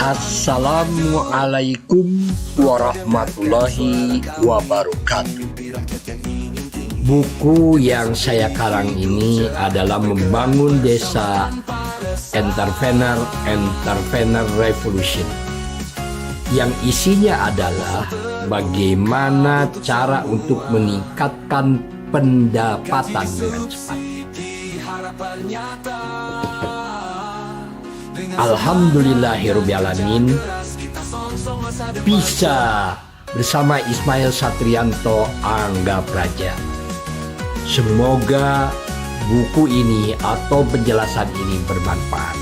Assalamualaikum warahmatullahi wabarakatuh. Buku yang saya karang ini adalah Membangun Desa Entrepreneur Revolution, yang isinya adalah bagaimana cara untuk meningkatkan pendapatan dengan cepat. Alhamdulillahirrahmanirrahim, bisa bersama Ismail Satrianto Angga Praja. Semoga buku ini atau penjelasan ini bermanfaat.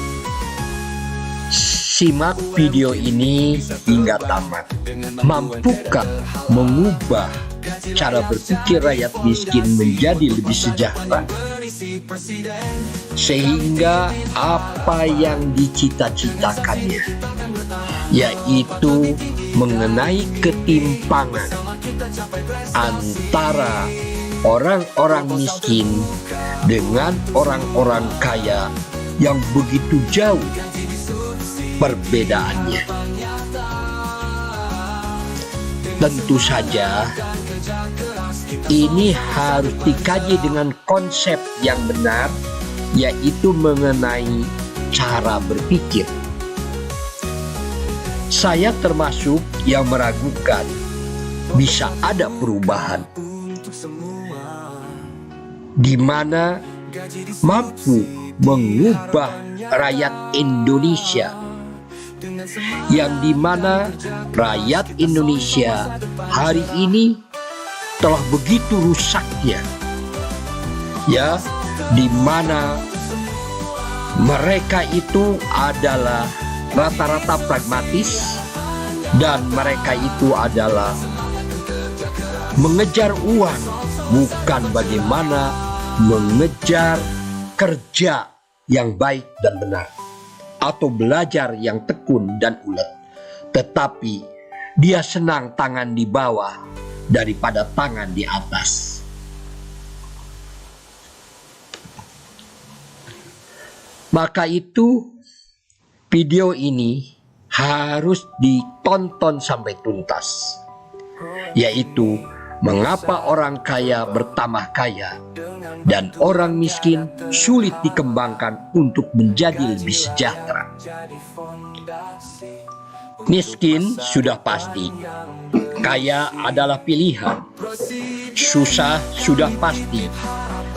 Simak video ini hingga tamat. Mampukah mengubah cara berpikir rakyat miskin menjadi lebih sejahtera, sehingga apa yang dicita-citakannya, yaitu mengenai ketimpangan antara orang-orang miskin dengan orang-orang kaya yang begitu jauh perbedaannya. Tentu saja ini harus dikaji dengan konsep yang benar, yaitu mengenai cara berpikir. Saya termasuk yang meragukan bisa ada perubahan di mana mampu mengubah rakyat Indonesia, yang dimana rakyat Indonesia hari ini telah begitu rusaknya, ya, dimana mereka itu adalah rata-rata pragmatis dan mereka itu adalah mengejar uang, bukan bagaimana mengejar kerja yang baik dan benar, atau belajar yang tekun dan ulet, tetapi dia senang tangan di bawah daripada tangan di atas. Maka itu video ini harus ditonton sampai tuntas, yaitu mengapa orang kaya bertambah kaya dan orang miskin sulit dikembangkan untuk menjadi lebih sejahtera. Miskin sudah pasti, kaya adalah pilihan. Susah sudah pasti,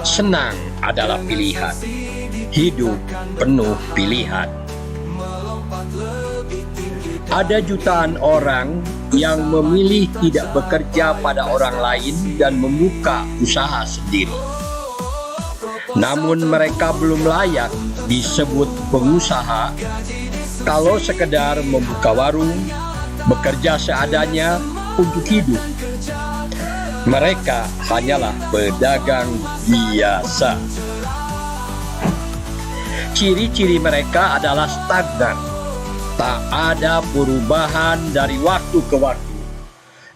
senang adalah pilihan. Hidup penuh pilihan. Ada jutaan orang yang memilih tidak bekerja pada orang lain dan membuka usaha sendiri. Namun mereka belum layak disebut pengusaha kalau sekedar membuka warung, bekerja seadanya untuk hidup. Mereka hanyalah pedagang biasa. Ciri-ciri mereka adalah stagnan, tak ada perubahan dari waktu ke waktu,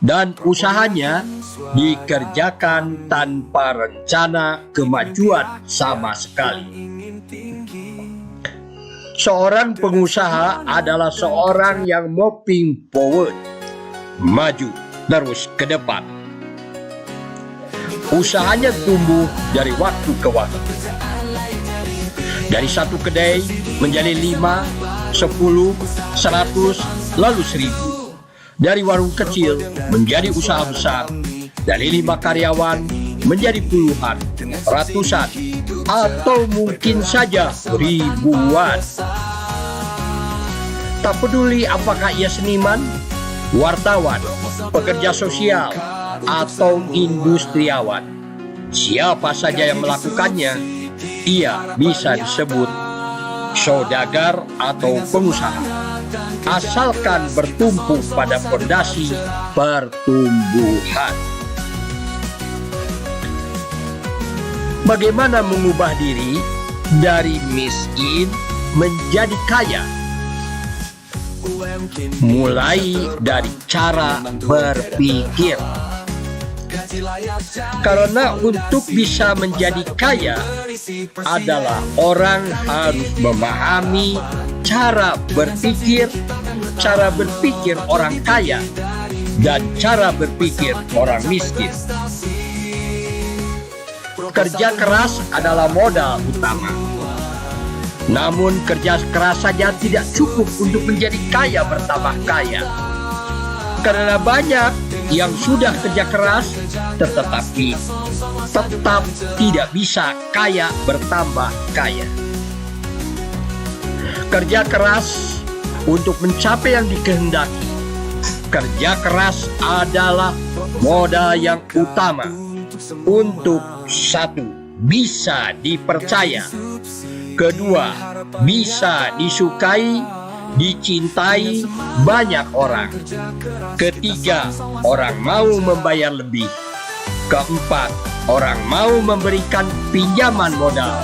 dan usahanya dikerjakan tanpa rencana kemajuan sama sekali. Seorang pengusaha adalah seorang yang moving forward, maju terus ke depan. Usahanya tumbuh dari waktu ke waktu, dari satu kedai menjadi 5, 10, 100, lalu 1000. Dari warung kecil menjadi usaha besar, dari 5 karyawan menjadi puluhan, ratusan, atau mungkin saja ribuan. Tak peduli apakah ia seniman, wartawan, pekerja sosial, atau industriawan, siapa saja yang melakukannya, ia bisa disebut saudagar atau pengusaha, asalkan bertumpu pada fondasi pertumbuhan. Bagaimana mengubah diri dari miskin menjadi kaya? Mulai dari cara berpikir. Karena untuk bisa menjadi kaya adalah orang harus memahami cara berpikir orang kaya dan cara berpikir orang miskin. Kerja keras adalah modal utama. Namun kerja keras saja tidak cukup untuk menjadi kaya bertambah kaya. Karena banyak yang sudah kerja keras tetapi tetap tidak bisa kaya bertambah kaya. Kerja keras untuk mencapai yang dikehendaki. Kerja keras adalah modal yang utama untuk satu, bisa dipercaya. Kedua, bisa disukai, dicintai banyak orang. Ketiga, orang mau membayar lebih. Keempat, orang mau memberikan pinjaman modal.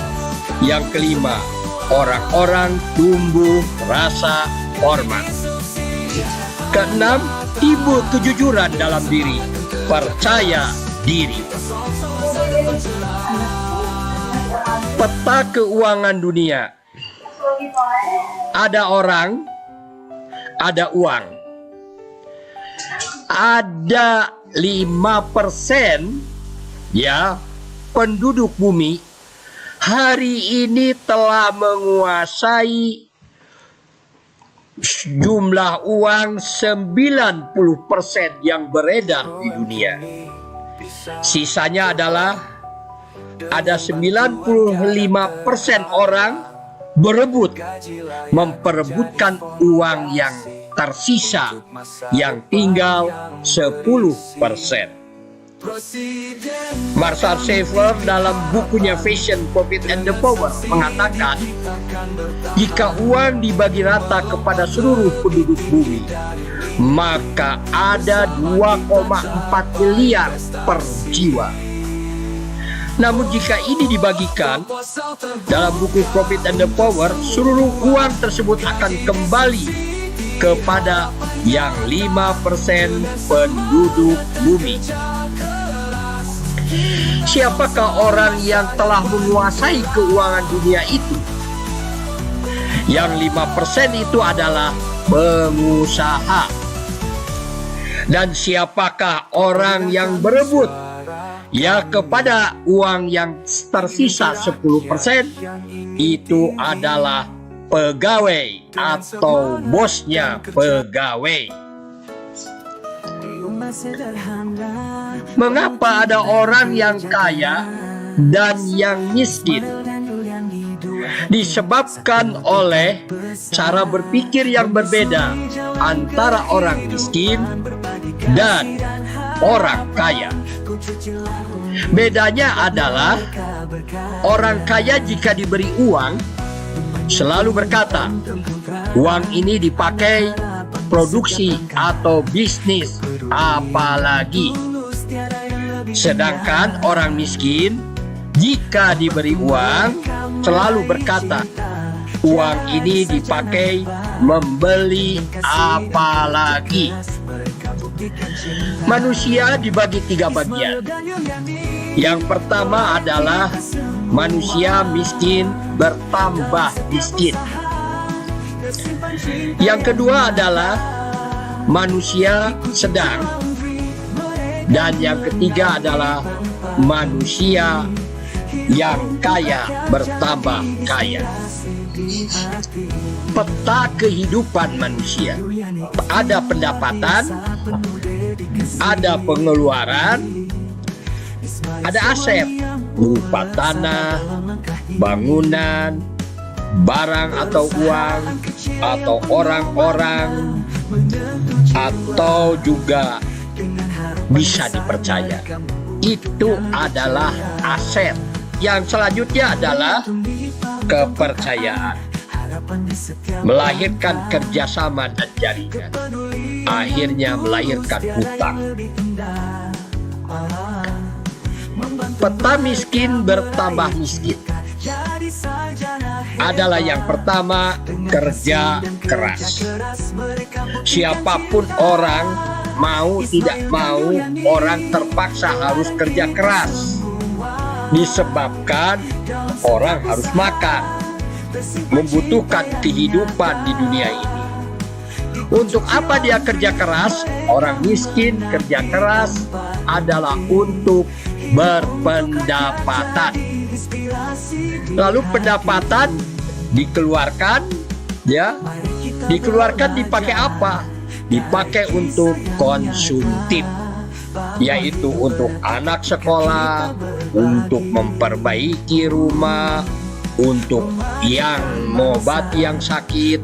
Yang kelima, orang-orang tumbuh rasa hormat. Keenam, timbul kejujuran dalam diri, percaya diri. Peta keuangan dunia. Ada orang, ada uang. Ada 5% ya penduduk bumi hari ini telah menguasai jumlah uang 90% yang beredar di dunia. Sisanya adalah ada 95% orang memperebutkan uang yang tersisa, yang tinggal 10%. Marshall Sheffer dalam bukunya Fashion, Profit and the Power mengatakan, jika uang dibagi rata kepada seluruh penduduk bumi, maka ada 2,4 miliar per jiwa. Namun jika ini dibagikan dalam buku Profit and the Power, seluruh uang tersebut akan kembali kepada yang 5% penduduk bumi. Siapakah orang yang telah menguasai keuangan dunia itu? Yang 5% itu adalah pengusaha. Dan siapakah orang yang berebut? Ya, kepada uang yang tersisa 10% itu adalah pegawai atau bosnya pegawai. Mengapa ada orang yang kaya dan yang miskin? Disebabkan oleh cara berpikir yang berbeda antara orang miskin dan orang kaya. Bedanya adalah orang kaya jika diberi uang selalu berkata, uang ini dipakai produksi atau bisnis apalagi. Sedangkan orang miskin jika diberi uang selalu berkata, uang ini dipakai membeli apalagi. Manusia dibagi 3 bagian. Yang pertama adalah manusia miskin bertambah miskin. Yang kedua adalah manusia sedang. Dan yang ketiga adalah manusia yang kaya bertambah kaya. Peta kehidupan manusia. Ada pendapatan, ada pengeluaran, ada aset berupa tanah, bangunan, barang atau uang, atau orang-orang, atau juga bisa dipercaya. Itu adalah aset. Yang selanjutnya adalah kepercayaan, melahirkan kerjasama dan jaringan, akhirnya melahirkan hutang. Peta miskin bertambah miskin adalah yang pertama, kerja keras. Siapapun orang mau tidak mau orang terpaksa harus kerja keras. Disebabkan orang harus makan, membutuhkan kehidupan di dunia ini. Untuk apa dia kerja keras? Orang miskin kerja keras adalah untuk berpendapatan. Lalu pendapatan dikeluarkan, ya, dikeluarkan dipakai apa? Dipakai untuk konsumtif, yaitu untuk anak sekolah, untuk memperbaiki rumah, untuk yang mengobati yang sakit,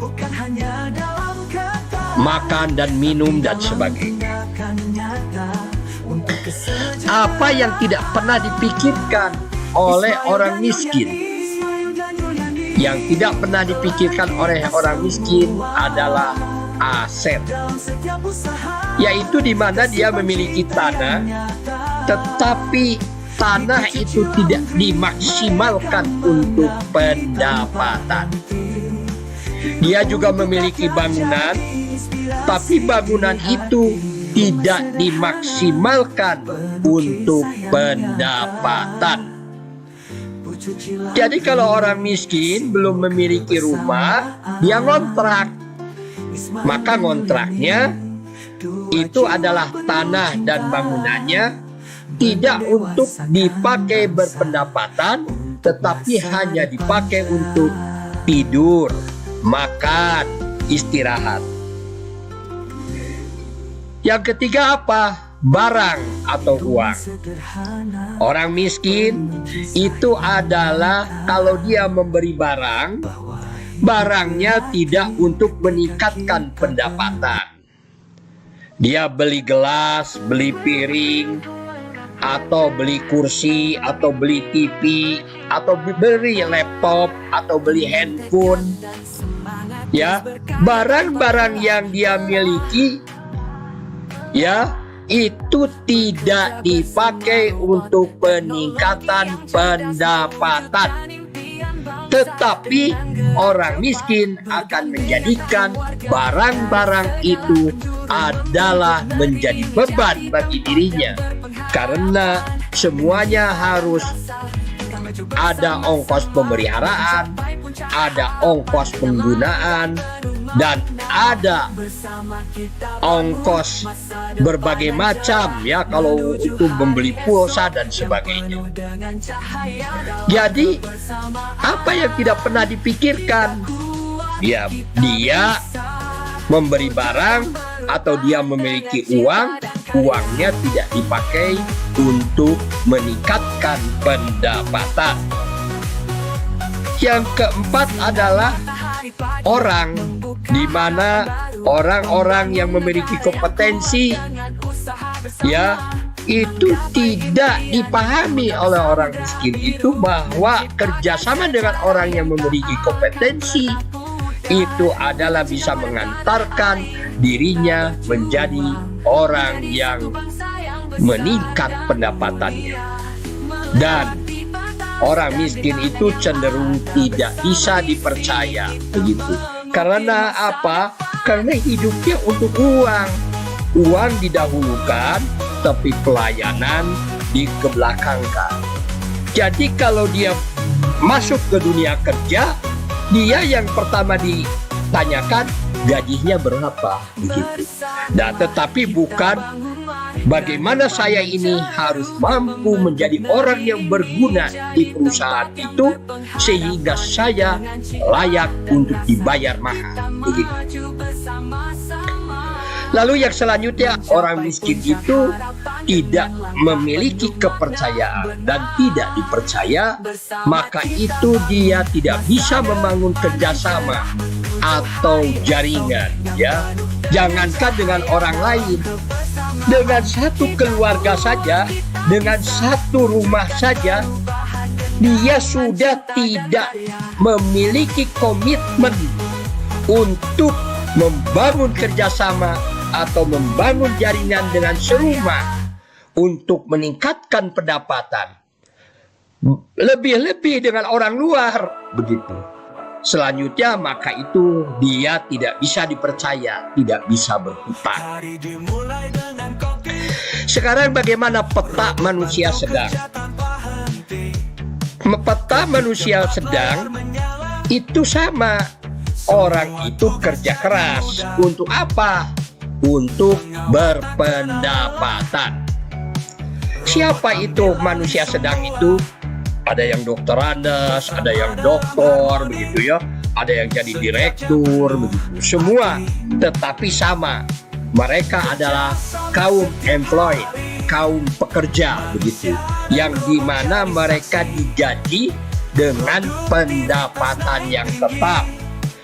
makan dan minum dan sebagainya. Apa yang tidak pernah dipikirkan oleh orang miskin? Yang tidak pernah dipikirkan oleh orang miskin adalah aset, yaitu di mana dia memiliki tanah, tetapi tanah itu tidak dimaksimalkan untuk pendapatan. Dia juga memiliki bangunan, tapi bangunan itu tidak dimaksimalkan untuk pendapatan. Jadi kalau orang miskin belum memiliki rumah, dia ngontrak. Maka ngontraknya itu adalah tanah dan bangunannya tidak untuk dipakai berpendapatan, tetapi hanya dipakai untuk tidur, makan, istirahat. Yang ketiga apa? Barang atau uang. Orang miskin itu adalah kalau dia memberi barang, barangnya tidak untuk meningkatkan pendapatan. Dia beli gelas, beli piring, atau beli kursi, atau beli TV, atau beli laptop, atau beli handphone. Ya, barang-barang yang dia miliki, ya, itu tidak dipakai untuk peningkatan pendapatan. Tetapi orang miskin akan menjadikan barang-barang itu adalah menjadi beban bagi dirinya, karena semuanya harus ada ongkos pemeliharaan, ada ongkos penggunaan, dan ada ongkos berbagai macam, ya, kalau itu membeli pulsa dan sebagainya. Jadi apa yang tidak pernah dipikirkan? Ya, dia memberi barang atau dia memiliki uang, uangnya tidak dipakai untuk meningkatkan pendapatan. Yang keempat adalah orang, di mana orang-orang yang memiliki kompetensi, ya, itu tidak dipahami oleh orang miskin itu bahwa kerjasama dengan orang yang memiliki kompetensi itu adalah bisa mengantarkan dirinya menjadi orang yang meningkat pendapatannya. Dan orang miskin itu cenderung tidak bisa dipercaya, begitu. Karena apa? Karena hidupnya untuk uang. Uang didahulukan, tapi pelayanan dikebelakangkan. Jadi kalau dia masuk ke dunia kerja, dia yang pertama ditanyakan gajinya berapa, begitu. Nah, tetapi bukan bagaimana saya ini harus mampu menjadi orang yang berguna di perusahaan itu sehingga saya layak untuk dibayar mahal, begitu. Lalu yang selanjutnya, orang miskin itu tidak memiliki kepercayaan dan tidak dipercaya, maka itu dia tidak bisa membangun kerjasama atau jaringan, ya. Jangankan dengan orang lain, dengan satu keluarga saja, dengan satu rumah saja, dia sudah tidak memiliki komitmen untuk membangun kerjasama atau membangun jaringan dengan serumah untuk meningkatkan pendapatan. Lebih-lebih dengan orang luar, begitu. selanjutnya maka itu dia tidak bisa dipercaya, tidak bisa berhutang. Sekarang bagaimana peta manusia sedang? Peta manusia sedang itu sama. Orang itu kerja keras. Untuk apa? Untuk berpendapatan. Siapa itu manusia sedang itu? Ada yang dokter Andes, ada yang doktor, begitu ya. Ada yang jadi direktur, begitu. Semua tetapi sama. Mereka adalah kaum employed, kaum pekerja, begitu. Yang dimana mereka digaji dengan pendapatan yang tetap.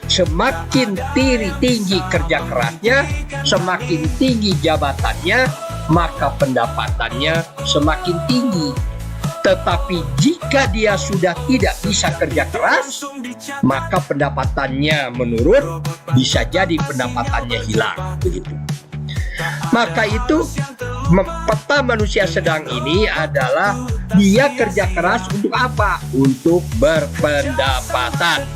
Semakin tinggi kerja kerasnya, semakin tinggi jabatannya, maka pendapatannya semakin tinggi. Tetapi jika dia sudah tidak bisa kerja keras, maka pendapatannya menurun, bisa jadi pendapatannya hilang, begitu. Maka itu peta manusia sedang ini adalah dia kerja keras untuk apa? Untuk berpendapatan.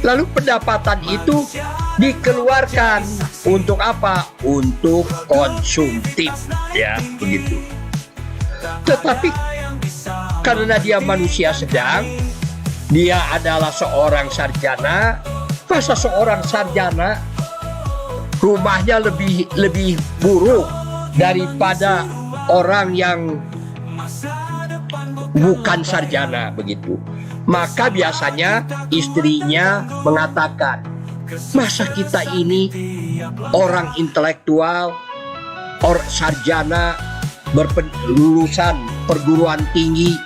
Lalu pendapatan itu dikeluarkan untuk apa? Untuk konsumtif, ya, begitu. Tetapi karena dia manusia sedang, dia adalah seorang sarjana. Masa seorang sarjana rumahnya lebih buruk daripada orang yang bukan sarjana, begitu. Maka biasanya istrinya mengatakan, masa kita ini orang intelektual, orang sarjana, lulusan perguruan tinggi,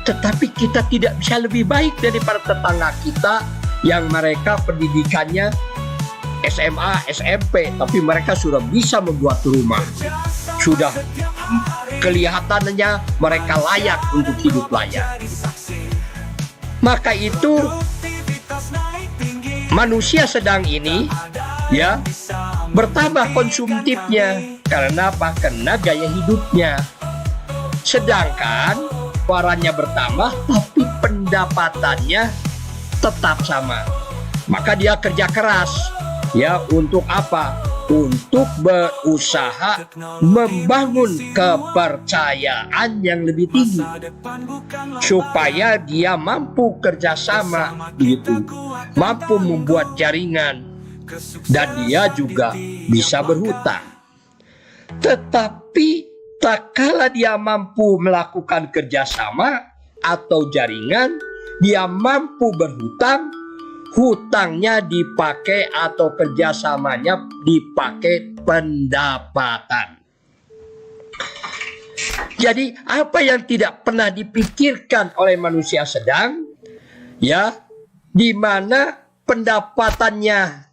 tetapi kita tidak bisa lebih baik daripada tetangga kita yang mereka pendidikannya SMA, SMP, tapi mereka sudah bisa membuat rumah. Sudah kelihatannya mereka layak untuk hidup layak. Maka itu manusia sedang ini, ya, bertambah konsumtifnya. Karena apa? Karena gaya hidupnya. Sedangkan warannya bertambah, tapi pendapatannya tetap sama. Maka dia kerja keras, ya, untuk apa? Untuk berusaha membangun kepercayaan yang lebih tinggi, supaya dia mampu kerjasama, gitu, mampu membuat jaringan, dan dia juga bisa berhutang. Tetapi tak kala dia mampu melakukan kerjasama atau jaringan, dia mampu berhutang, hutangnya dipakai atau kerjasamanya dipakai pendapatan. Jadi apa yang tidak pernah dipikirkan oleh manusia sedang, ya, di mana pendapatannya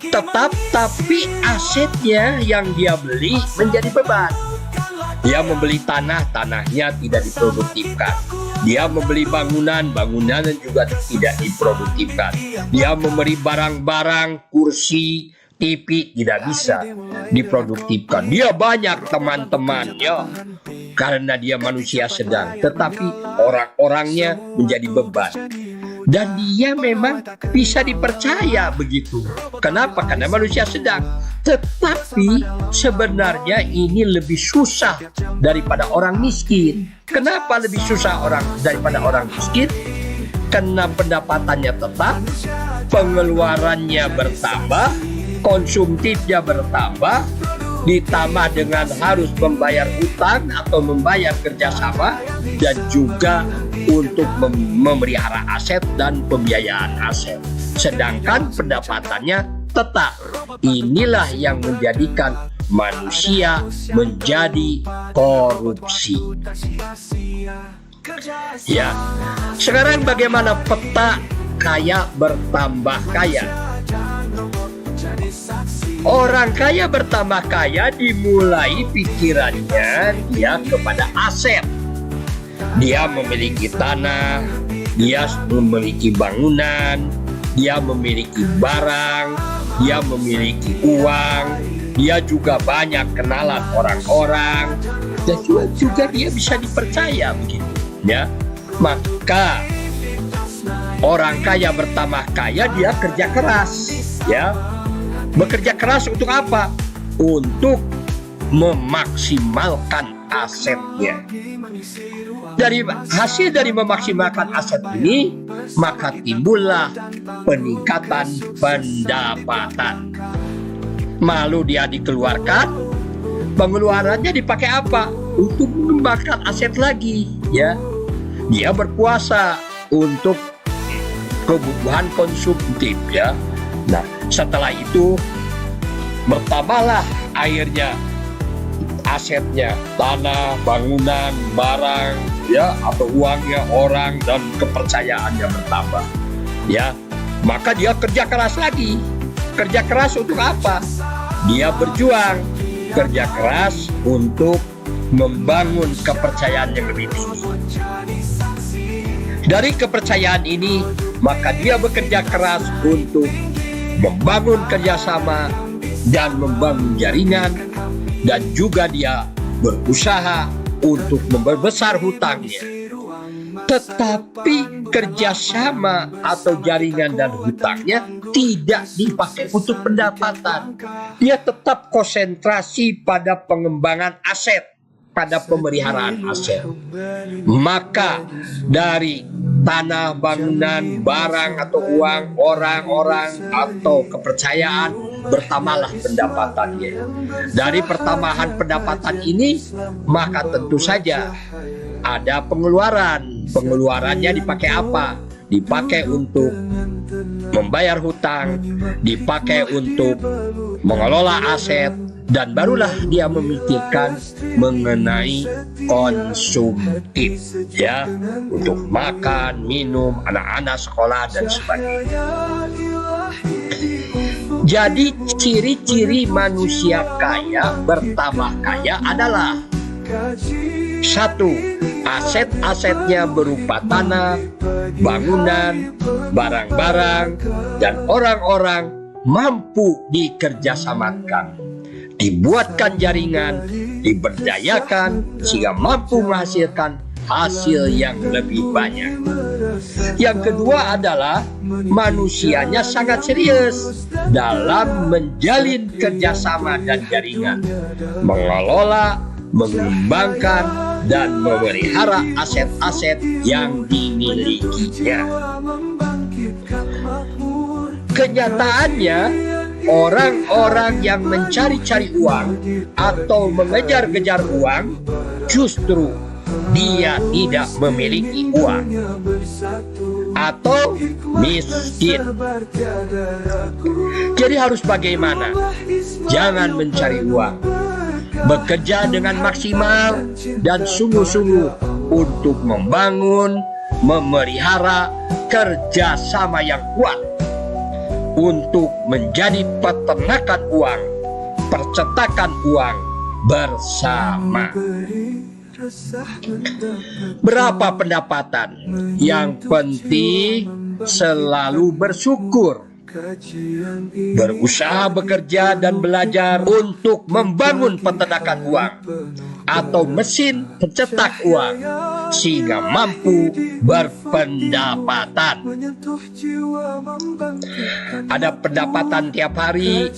tetap, tapi asetnya yang dia beli menjadi beban. Dia membeli tanahnya tidak diproduktifkan. Dia membeli bangunan juga tidak diproduktifkan. Dia memberi barang-barang, kursi, TV, tidak bisa diproduktifkan. Dia banyak teman-temannya karena dia manusia sedang, tetapi orang-orangnya menjadi beban. Dan dia memang bisa dipercaya, begitu. Kenapa? Karena manusia sedang. Tetapi sebenarnya ini lebih susah daripada orang miskin. Kenapa lebih susah daripada orang miskin? Karena pendapatannya tetap, pengeluarannya bertambah, konsumtifnya bertambah, ditambah dengan harus membayar hutang atau membayar kerjasama, dan juga untuk memelihara aset dan pembiayaan aset. Sedangkan pendapatannya tetap. Inilah yang menjadikan manusia menjadi korupsi. Ya, sekarang bagaimana peta kaya bertambah kaya? Orang kaya bertambah kaya dimulai pikirannya dia kepada aset. Dia memiliki tanah, dia memiliki bangunan, dia memiliki barang, dia memiliki uang, dia juga banyak kenalan orang-orang, dan juga dia bisa dipercaya, begitu, ya. Maka Orang kaya bertambah kaya, dia kerja keras, ya. Bekerja keras untuk apa? Untuk memaksimalkan asetnya. Dari hasil dari memaksimalkan aset ini, maka timbullah peningkatan pendapatan. Lalu dia dikeluarkan, pengeluarannya dipakai apa? Untuk mengembangkan aset lagi, ya. Dia berpuasa untuk kebutuhan konsumtif, ya. Nah, setelah itu bertambahlah akhirnya asetnya, tanah, bangunan, barang, ya, atau uangnya, orang, dan kepercayaannya bertambah, ya. Maka dia kerja keras lagi. Kerja keras untuk apa? Dia berjuang, kerja keras untuk membangun kepercayaan yang lebih tinggi. Dari kepercayaan ini, maka dia bekerja keras untuk membangun kerjasama dan membangun jaringan, dan juga dia berusaha untuk membesar hutangnya. Tetapi kerjasama atau jaringan dan hutangnya tidak dipakai untuk pendapatan. Dia tetap konsentrasi pada pengembangan aset, pada pemeliharaan aset. Maka dari tanah, bangunan, barang atau uang, orang-orang atau kepercayaan, bertambahlah pendapatannya. Dari pertambahan pendapatan ini, maka tentu saja ada pengeluaran. Pengeluarannya dipakai apa? Dipakai untuk membayar hutang, dipakai untuk mengelola aset, dan barulah dia memikirkan mengenai konsumtif, ya, untuk makan, minum, anak-anak sekolah dan sebagainya. Jadi ciri-ciri manusia kaya bertambah kaya adalah: 1. Aset-asetnya berupa tanah, bangunan, barang-barang, dan orang-orang mampu dikerjasamakan, dibuatkan jaringan, diberdayakan sehingga mampu menghasilkan hasil yang lebih banyak. Yang kedua adalah manusianya sangat serius dalam menjalin kerjasama dan jaringan, mengelola, mengembangkan, dan memelihara aset-aset yang dimilikinya. Kenyataannya, orang-orang yang mencari-cari uang atau mengejar-kejar uang, justru dia tidak memiliki uang atau miskin. Jadi harus bagaimana? Jangan mencari uang. Bekerja dengan maksimal dan sungguh-sungguh untuk membangun, memelihara kerjasama yang kuat untuk menjadi peternakan uang, percetakan uang bersama. Berapa pendapatan? Yang penting selalu bersyukur, berusaha bekerja dan belajar untuk membangun peternakan uang atau mesin pencetak uang sehingga mampu berpendapatan. Ada pendapatan tiap hari,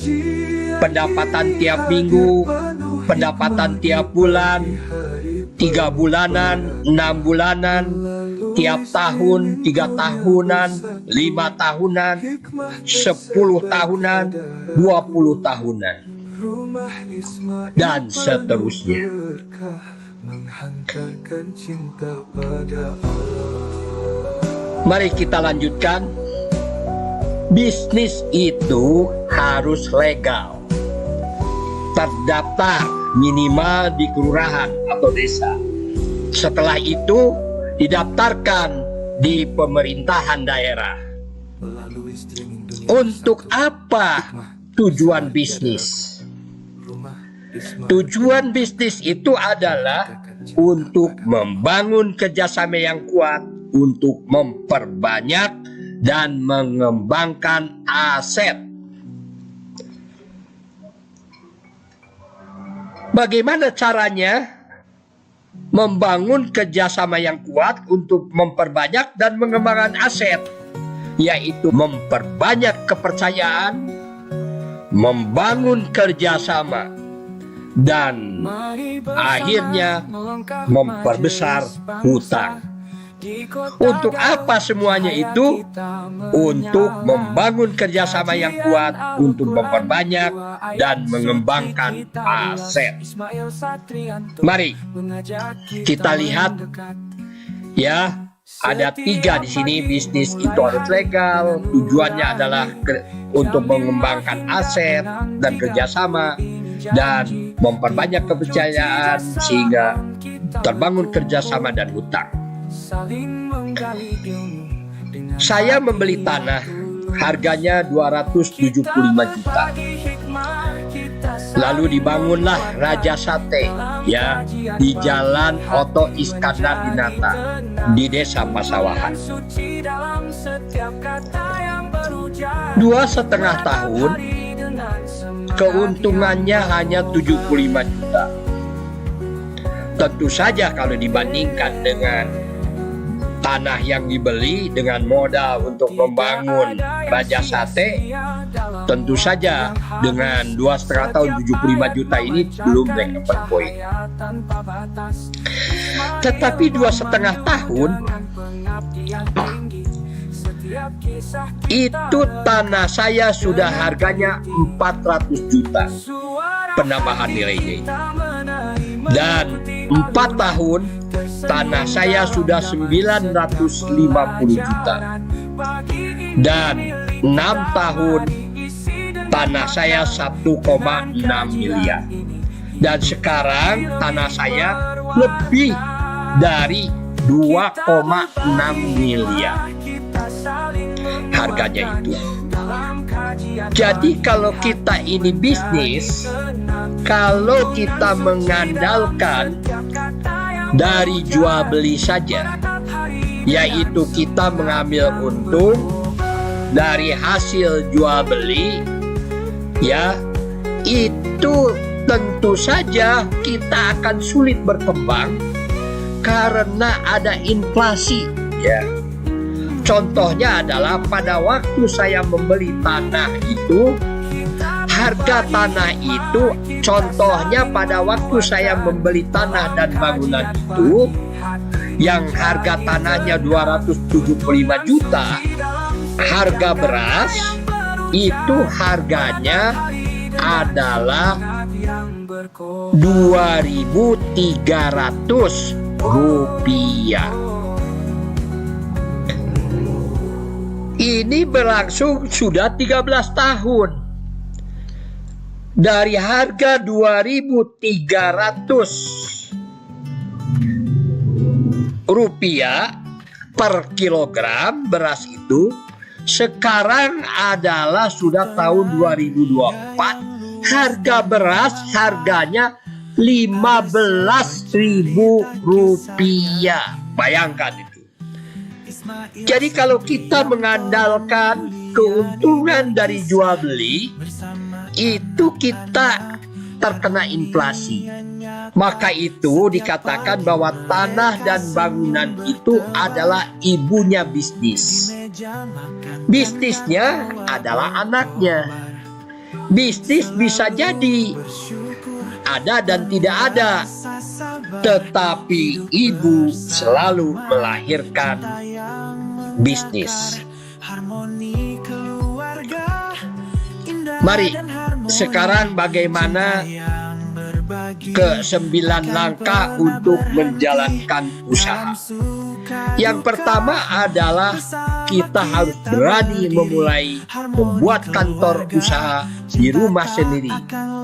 pendapatan tiap minggu, pendapatan tiap bulan, 3 bulanan, 6 bulanan, tiap tahun, 3 tahunan, 5 tahunan, 10 tahunan, 20 tahunan, dan seterusnya. Mari kita lanjutkan. Bisnis itu harus legal, terdaftar minimal di kelurahan atau desa. Setelah itu didaftarkan di pemerintahan daerah. Untuk apa tujuan bisnis? Tujuan bisnis itu adalah untuk membangun kerjasama yang kuat, untuk memperbanyak dan mengembangkan aset. Bagaimana caranya membangun kerjasama yang kuat untuk memperbanyak dan mengembangkan aset? yaitu memperbanyak kepercayaan, membangun kerjasama, dan akhirnya memperbesar hutang. Untuk apa semuanya itu? Untuk membangun kerjasama yang kuat, untuk memperbanyak dan mengembangkan aset. Mari kita lihat ya, ada 3 di sini. Bisnis itu harus legal, tujuannya adalah untuk mengembangkan aset dan kerjasama dan memperbanyak kepercayaan sehingga terbangun kerjasama dan hutang. Saya membeli tanah, harganya 275 juta. Lalu dibangunlah Raja Sate ya di Jalan Oto Iskandar Dinata di Desa Pasawahan. 2,5 tahun keuntungannya hanya 75 juta. Tentu saja kalau dibandingkan dengan tanah yang dibeli dengan modal untuk membangun Raja Sate, tentu saja dengan 2,5 tahun 75 juta ini belum break-even point. Tetapi 2,5 tahun itu tanah saya sudah harganya 400 juta penambahan nilainya. Dan 4 tahun tanah saya sudah 950 juta. Dan 6 tahun tanah saya 1,6 miliar. Dan sekarang tanah saya lebih dari 2,6 miliar harganya itu. Jadi kalau kita ini bisnis, kalau kita mengandalkan dari jual beli saja, yaitu kita mengambil untung dari hasil jual beli, ya itu tentu saja kita akan sulit berkembang karena ada inflasi, ya. Contohnya adalah pada waktu saya membeli tanah itu, harga tanah itu, contohnya pada waktu saya membeli tanah dan bangunan itu, yang harga tanahnya 275 juta, harga beras itu harganya adalah 2.300 rupiah. Ini berlangsung sudah 13 tahun. Dari harga 2.300 rupiah per kilogram beras itu, sekarang adalah sudah tahun 2024, harga beras harganya 15.000 rupiah. Bayangkan itu. Jadi kalau kita mengandalkan keuntungan dari jual beli, itu kita terkena inflasi. Maka itu dikatakan bahwa tanah dan bangunan itu adalah ibunya bisnis. Bisnisnya adalah anaknya. Bisnis bisa jadi ada dan tidak ada, tetapi ibu selalu melahirkan bisnis. Mari sekarang bagaimana ke-9 langkah untuk menjalankan usaha. Yang pertama adalah kita harus berani memulai membuat kantor usaha di rumah sendiri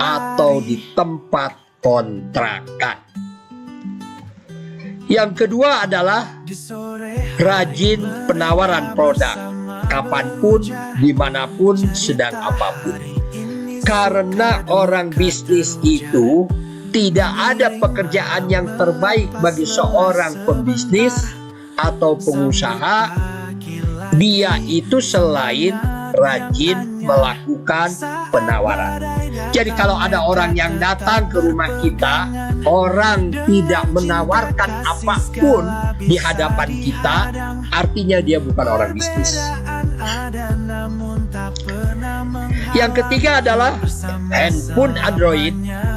atau di tempat kontrakan. Yang kedua adalah rajin penawaran produk, kapanpun, dimanapun, sedang apapun. Karena orang bisnis itu tidak ada pekerjaan yang terbaik bagi seorang pembisnis atau pengusaha, dia itu selain rajin melakukan penawaran. Jadi kalau ada orang yang datang ke rumah kita, orang tidak menawarkan apapun di hadapan kita, artinya dia bukan orang bisnis. Yang ketiga adalah handphone Android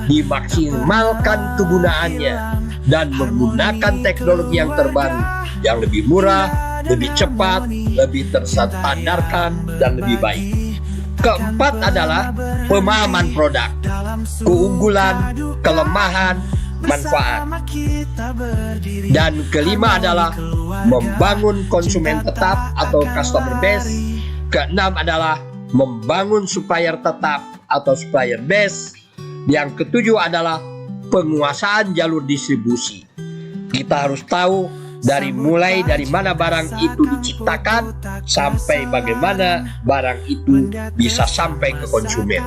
dimaksimalkan kegunaannya dan menggunakan teknologi yang terbaru, yang lebih murah, lebih cepat, lebih terstandarkan, dan lebih baik. Keempat adalah pemahaman produk, keunggulan, kelemahan, manfaat. Dan kelima adalah membangun konsumen tetap atau customer base. Keenam adalah membangun supplier tetap atau supplier base. Yang ketujuh adalah penguasaan jalur distribusi. Kita harus tahu dari mana barang itu diciptakan sampai bagaimana barang itu bisa sampai ke konsumen.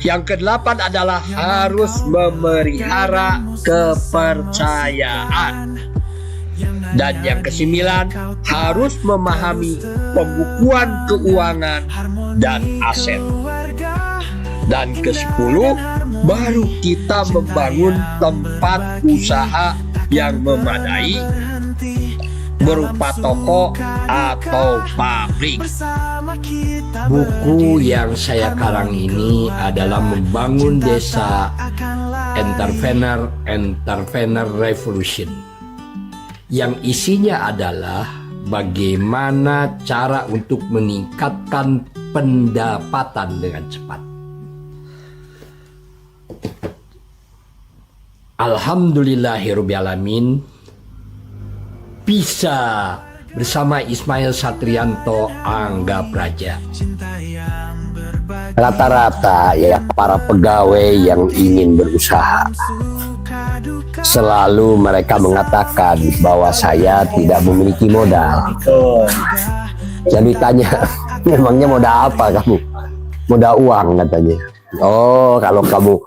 Yang kedelapan adalah harus memelihara kepercayaan. Dan yang kesembilan harus memahami pembukuan keuangan dan aset. Dan ke-10 baru kita membangun tempat usaha yang memadai berupa toko atau pabrik. Buku yang saya karang ini adalah Membangun Desa Entrepreneur Revolution, yang isinya adalah bagaimana cara untuk meningkatkan pendapatan dengan cepat. Alhamdulillahirrabbilalamin, bisa bersama Ismail Satrianto Angga Praja. Rata-rata ya para pegawai yang ingin berusaha selalu mereka mengatakan bahwa saya tidak memiliki modal. Jadi tanya, memangnya modal apa kamu? Modal uang katanya. Oh, kalau kamu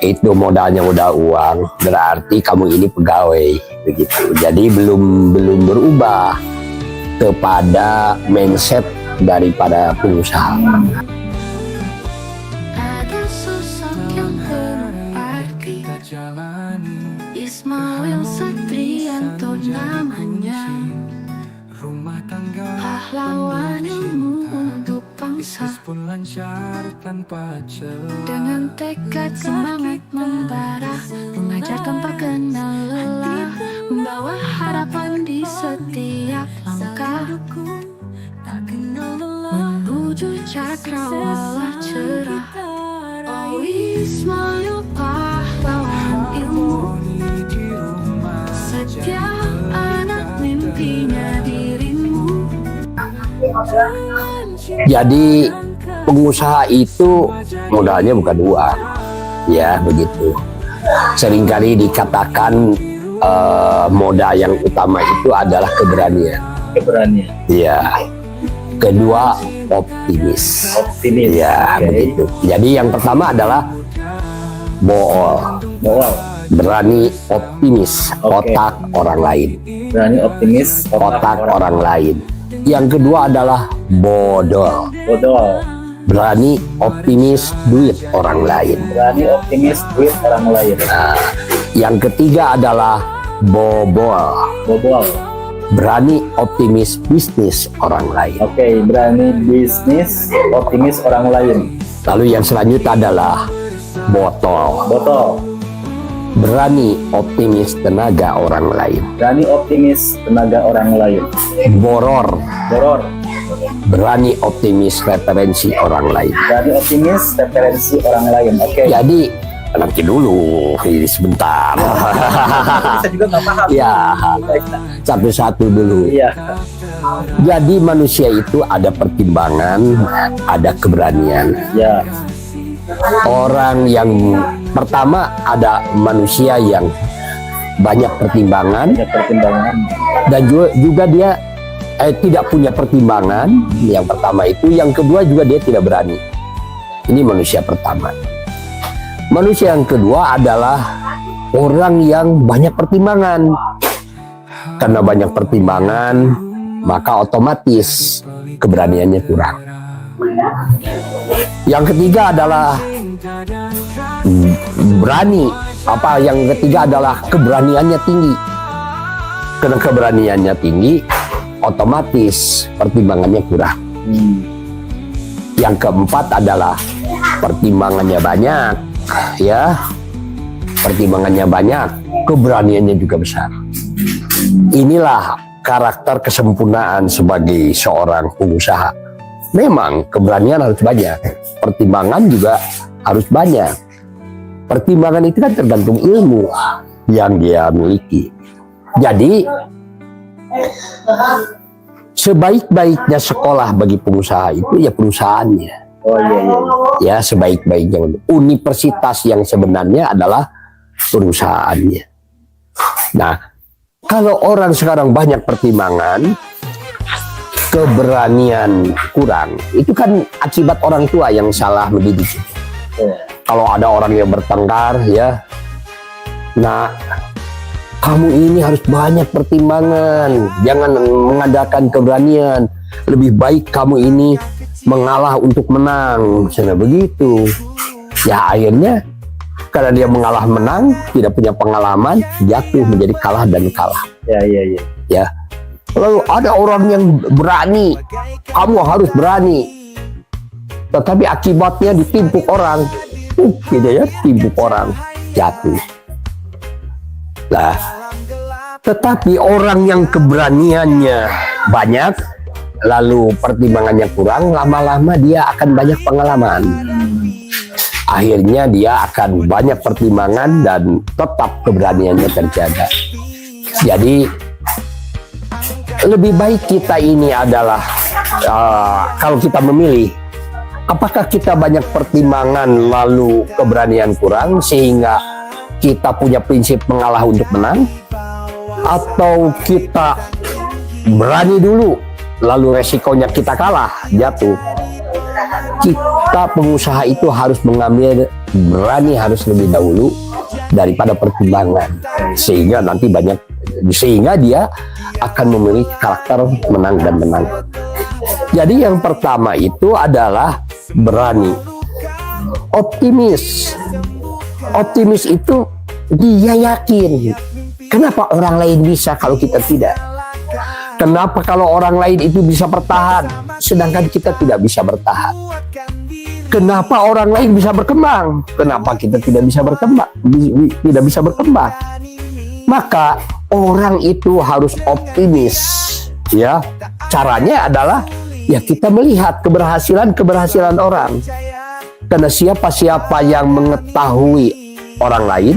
itu modalnya modal uang, berarti kamu ini pegawai begitu. Jadi belum berubah kepada mindset daripada pengusaha. Ada sosok yang berarti, Ismail Satrianto namanya, pahlawan ilmu untuk bangsa. Dengan tekad semangat membara, mengajar tanpa kenal lelah, membawa harapan di setiap langkah, menuju cakrawala cerah. Oh Ismail, pahlawan ilmu, setiap anak mimpinya dirimu. Jadi pengusaha itu modalnya bukan uang, ya begitu. Seringkali dikatakan modal yang utama itu adalah keberanian. Keberanian. Ya. Kedua optimis. Optimis. Ya, begitu. Jadi yang pertama adalah bool. Berani optimis otak orang lain. Berani optimis Otak orang lain. Yang kedua adalah bodol. Berani optimis duit orang lain. Berani optimis duit orang lain. Nah, yang ketiga adalah bobol. Berani optimis bisnis orang lain. Oke, berani bisnis optimis orang lain. Lalu yang selanjutnya adalah botol. Berani optimis tenaga orang lain. Berani optimis tenaga orang lain. Boror. Berani optimis referensi orang lain. Berani optimis referensi orang lain. Oke. Jadi nanti dulu, ini sebentar. Saya juga nggak paham. Ya, satu-satu dulu. Iya. Jadi manusia itu ada pertimbangan, ada keberanian. Ya. Orang yang pertama ada manusia yang banyak pertimbangan, dan juga dia tidak punya pertimbangan. Yang pertama itu, yang kedua juga dia tidak berani. Ini manusia pertama. Manusia yang kedua adalah orang yang banyak pertimbangan. Karena banyak pertimbangan, maka otomatis keberaniannya kurang. Yang ketiga adalah berani. Yang ketiga adalah keberaniannya tinggi. Karena keberaniannya tinggi, otomatis pertimbangannya kurang. Yang keempat adalah pertimbangannya banyak, ya. Pertimbangannya banyak, keberaniannya juga besar. Inilah karakter kesempurnaan sebagai seorang pengusaha. Memang keberanian harus banyak, pertimbangan juga harus banyak. Pertimbangan itu kan tergantung ilmu yang dia miliki. Jadi sebaik-baiknya sekolah bagi pengusaha itu ya perusahaannya. Oh iya iya. Ya, sebaik-baiknya. Universitas yang sebenarnya adalah perusahaannya. Nah, kalau orang sekarang banyak pertimbangan, keberanian kurang, itu kan akibat orang tua yang salah mendidik. Kalau ada orang yang bertengkar, ya, nah, kamu ini harus banyak pertimbangan, jangan mengandalkan keberanian. Lebih baik kamu ini mengalah untuk menang, misalnya begitu. Ya akhirnya karena dia mengalah menang, tidak punya pengalaman, jatuh menjadi kalah dan kalah. Ya iya iya. Ya. Lalu ada orang yang berani, kamu harus berani. Tetapi akibatnya ditimpuk orang, gitu ya, timpuk orang, jatuh. Nah, tetapi orang yang keberaniannya banyak, lalu pertimbangannya kurang, lama-lama dia akan banyak pengalaman. Akhirnya dia akan banyak pertimbangan dan tetap keberaniannya terjaga. Jadi lebih baik kita ini adalah kalau kita memilih, apakah kita banyak pertimbangan lalu keberanian kurang sehingga kita punya prinsip mengalah untuk menang, atau kita berani dulu lalu resikonya kita kalah, jatuh. Kita pengusaha itu harus mengambil berani, harus lebih dahulu daripada pertimbangan, sehingga nanti sehingga dia akan memiliki karakter menang dan menang. Jadi yang pertama itu adalah berani. Optimis itu dia yakin. Kenapa orang lain bisa kalau kita tidak? Kenapa kalau orang lain itu bisa bertahan, sedangkan kita tidak bisa bertahan? Kenapa orang lain bisa berkembang? Kenapa kita tidak bisa berkembang? Tidak bisa berkembang. Maka orang itu harus optimis. Ya, caranya adalah ya kita melihat keberhasilan orang. Karena siapa yang mengetahui orang lain,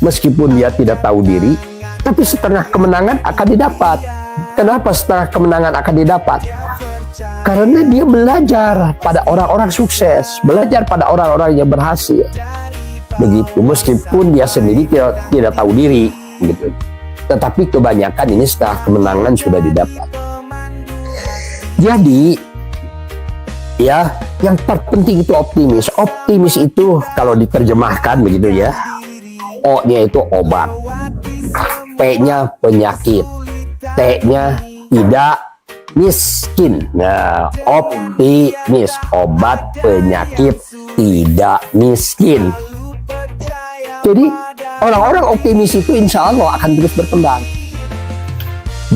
meskipun dia tidak tahu diri, tapi setengah kemenangan akan didapat. Kenapa setengah kemenangan akan didapat? Karena dia belajar pada orang-orang sukses, belajar pada orang-orang yang berhasil. Begitu, meskipun dia sendiri tidak tahu diri, gitu. Tetapi kebanyakan ini setelah kemenangan sudah didapat. Jadi, ya, yang terpenting itu optimis. Optimis itu kalau diterjemahkan begitu ya, O-nya itu obat, P-nya penyakit, T-nya tidak miskin. Nah, optimis, obat penyakit tidak miskin. Jadi orang-orang optimis itu insya Allah akan terus berkembang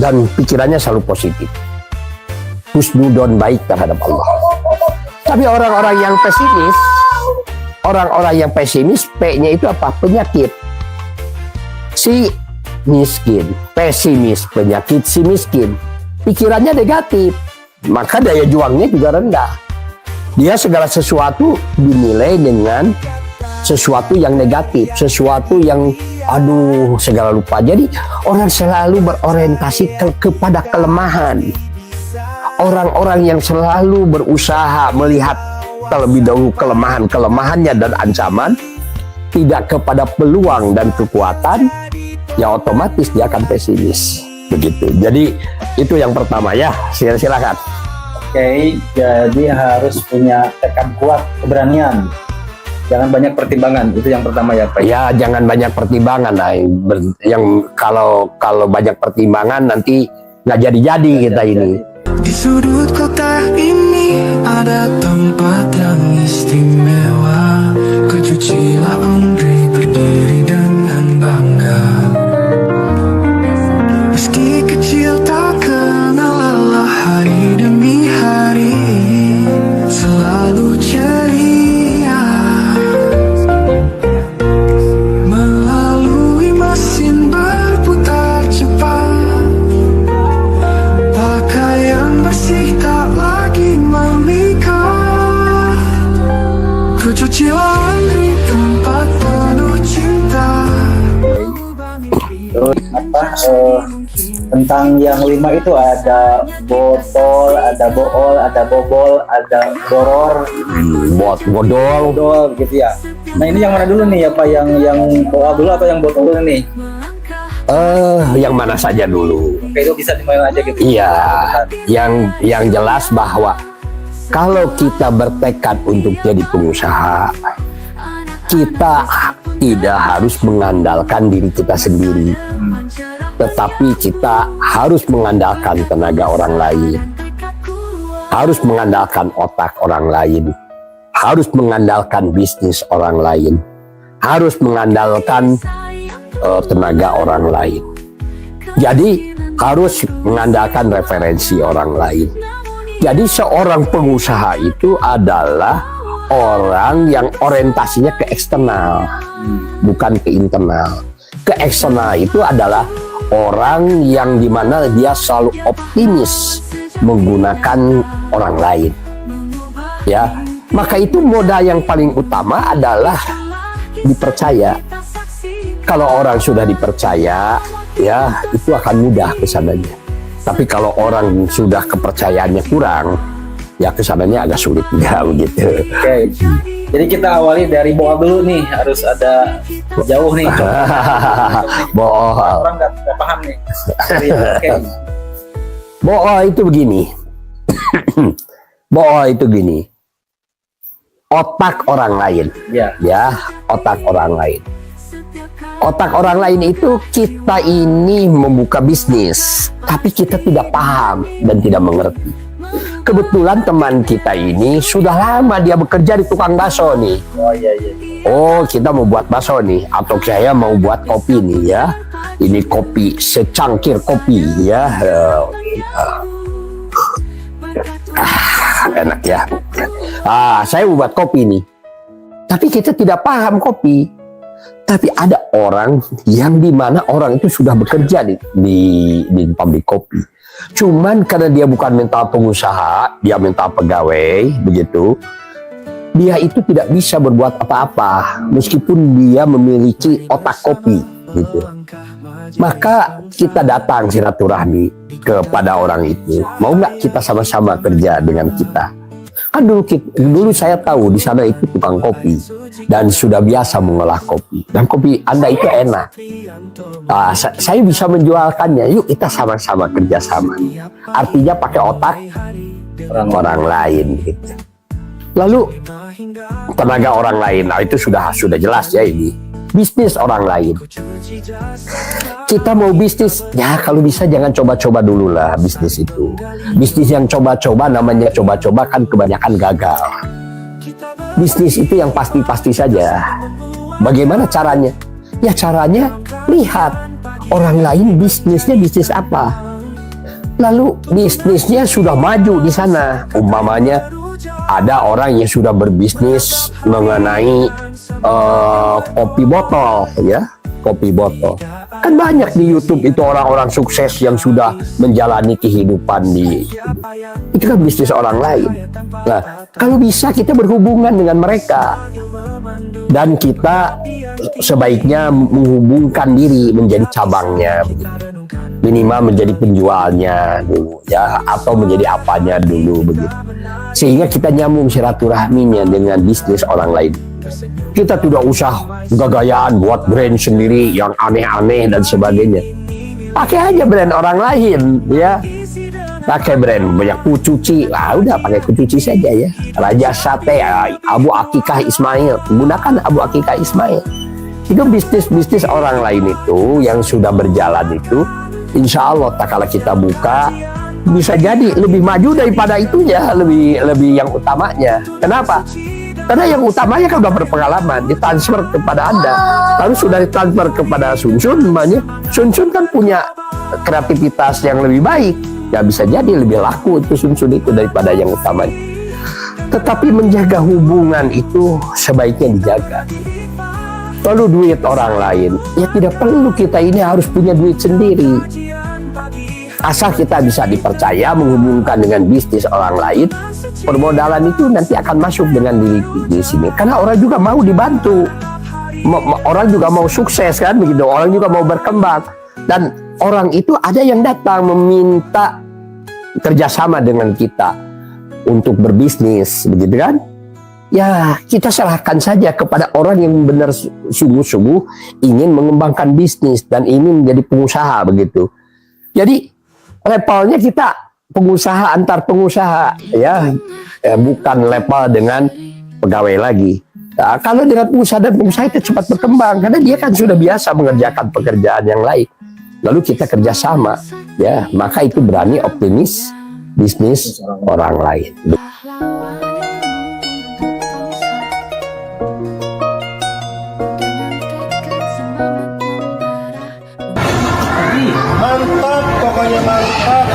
dan pikirannya selalu positif, husnudon, baik terhadap Allah. Tapi orang-orang yang pesimis, P-nya itu apa? Penyakit. Si miskin, pesimis, penyakit si miskin. Pikirannya negatif, maka daya juangnya juga rendah. Dia segala sesuatu dinilai dengan sesuatu yang negatif, sesuatu yang segala lupa. Jadi orang selalu berorientasi kepada kelemahan. Orang-orang yang selalu berusaha melihat terlebih dahulu kelemahannya dan ancaman, tidak kepada peluang dan kekuatan, ya otomatis dia akan pesimis. Begitu. Jadi itu yang pertama ya. Silakan. Oke, jadi harus punya tekad kuat, keberanian. Jangan banyak pertimbangan, itu yang pertama ya Pak. Ya, jangan banyak pertimbangan. Nah, yang kalau banyak pertimbangan nanti nggak jadi kita ini. Di sudut kota ini ada tempat yang istimewa. Kejucilan Andre berdiri dengan bangga. Meski kecil tak kenal Kejujuran di tempat penuh cinta. Terus tentang yang 5 itu ada botol, ada bool, ada bobol, ada boror, Bodol. bodol gitu ya. Nah ini yang mana dulu nih ya Pak? Yang bool dulu atau yang botol dulu nih? Yang mana saja dulu. Oke, itu bisa dimain aja gitu. Iya, yang jelas bahwa kalau kita bertekad untuk jadi pengusaha, kita tidak harus mengandalkan diri kita sendiri, tetapi kita harus mengandalkan tenaga orang lain, harus mengandalkan otak orang lain, harus mengandalkan bisnis orang lain, harus mengandalkan tenaga orang lain. Jadi harus mengandalkan referensi orang lain. Jadi seorang pengusaha itu adalah orang yang orientasinya ke eksternal, bukan ke internal. Ke eksternal itu adalah orang yang dimana dia selalu optimis menggunakan orang lain. Ya, maka itu modal yang paling utama adalah dipercaya. Kalau orang sudah dipercaya, ya itu akan mudah kesananya. Tapi kalau orang sudah kepercayaannya kurang, ya kesananya agak sulit juga begitu. Oke. Jadi kita awali dari bool dulu nih, harus ada jauh nih. Bool. Orang nggak paham nih. Oke. Bool itu begini. Bool itu gini. Otak orang lain. Ya, otak orang lain. Otak orang lain itu kita ini membuka bisnis, tapi kita tidak paham dan tidak mengerti. Kebetulan teman kita ini sudah lama dia bekerja di tukang bakso nih. Oh iya. Oh, kita mau buat bakso nih, atau saya mau buat kopi nih ya. Ini kopi, secangkir kopi ya. Enak ya. Saya mau buat kopi nih. Tapi kita tidak paham kopi. Tapi ada orang yang dimana orang itu sudah bekerja di pabrik kopi. Cuman karena dia bukan mental pengusaha, dia mental pegawai, begitu. Dia itu tidak bisa berbuat apa-apa meskipun dia memiliki otak kopi, gitu. Maka kita datang silaturahmi kepada orang itu. Mau nggak kita sama-sama kerja dengan kita? Kan dulu saya tahu di sana itu tukang kopi dan sudah biasa mengolah kopi, dan kopi Anda itu enak. Saya bisa menjualkannya. Yuk kita sama-sama kerjasama. Artinya pakai otak orang lain gitu. Lalu tenaga orang lain, nah itu sudah jelas ya, ini bisnis orang lain. Kita mau bisnis, ya kalau bisa jangan coba-coba dulu lah bisnis itu. Bisnis yang coba-coba, namanya coba-coba kan kebanyakan gagal. Bisnis itu yang pasti-pasti saja. Bagaimana caranya? Ya caranya lihat orang lain bisnisnya bisnis apa. Lalu bisnisnya sudah maju di sana. Umpamanya ada orang yang sudah berbisnis mengenai kopi botol, ya, kopi botol. Kan banyak di YouTube itu orang-orang sukses yang sudah menjalani kehidupan itu kan bisnis orang lain. Nah, kalau bisa kita berhubungan dengan mereka, dan kita sebaiknya menghubungkan diri menjadi cabangnya, begitu. Minimal menjadi penjualnya dulu, ya, atau menjadi apanya dulu, begitu. Sehingga kita nyambung silaturahminya dengan bisnis orang lain. Kita tidak usah gagayaan buat brand sendiri yang aneh-aneh dan sebagainya. Pakai aja brand orang lain, ya. Pakai brand banyak kucuci, udah pakai kucuci saja ya. Raja Sate, Abu Akikah Ismail, gunakan Abu Akikah Ismail. Itu bisnis-bisnis orang lain itu yang sudah berjalan itu, insya Allah tak kala kita buka bisa jadi lebih maju daripada itunya, lebih yang utamanya. Kenapa? Karena yang utamanya kan udah berpengalaman, ditransfer kepada Anda. Lalu sudah ditransfer kepada Sun-Sun, namanya. Sun-Sun kan punya kreativitas yang lebih baik. Ya bisa jadi lebih laku itu Sun-Sun itu daripada yang utamanya. Tetapi menjaga hubungan itu sebaiknya dijaga. Lalu duit orang lain, ya tidak perlu kita ini harus punya duit sendiri. Asal kita bisa dipercaya menghubungkan dengan bisnis orang lain, permodalan itu nanti akan masuk dengan di sini. Karena orang juga mau dibantu, orang juga mau sukses kan begitu, orang juga mau berkembang. Dan orang itu ada yang datang meminta kerjasama dengan kita untuk berbisnis, begitu kan? Ya kita serahkan saja kepada orang yang benar sungguh-sungguh ingin mengembangkan bisnis dan ingin menjadi pengusaha begitu. Jadi levelnya kita pengusaha antar pengusaha ya, bukan level dengan pegawai lagi. Nah, kalau dengan pengusaha dan pengusaha itu cepat berkembang karena dia kan sudah biasa mengerjakan pekerjaan yang lain. Lalu kita kerjasama, ya maka itu berani optimis bisnis orang lain. Mantap, pokoknya mantap.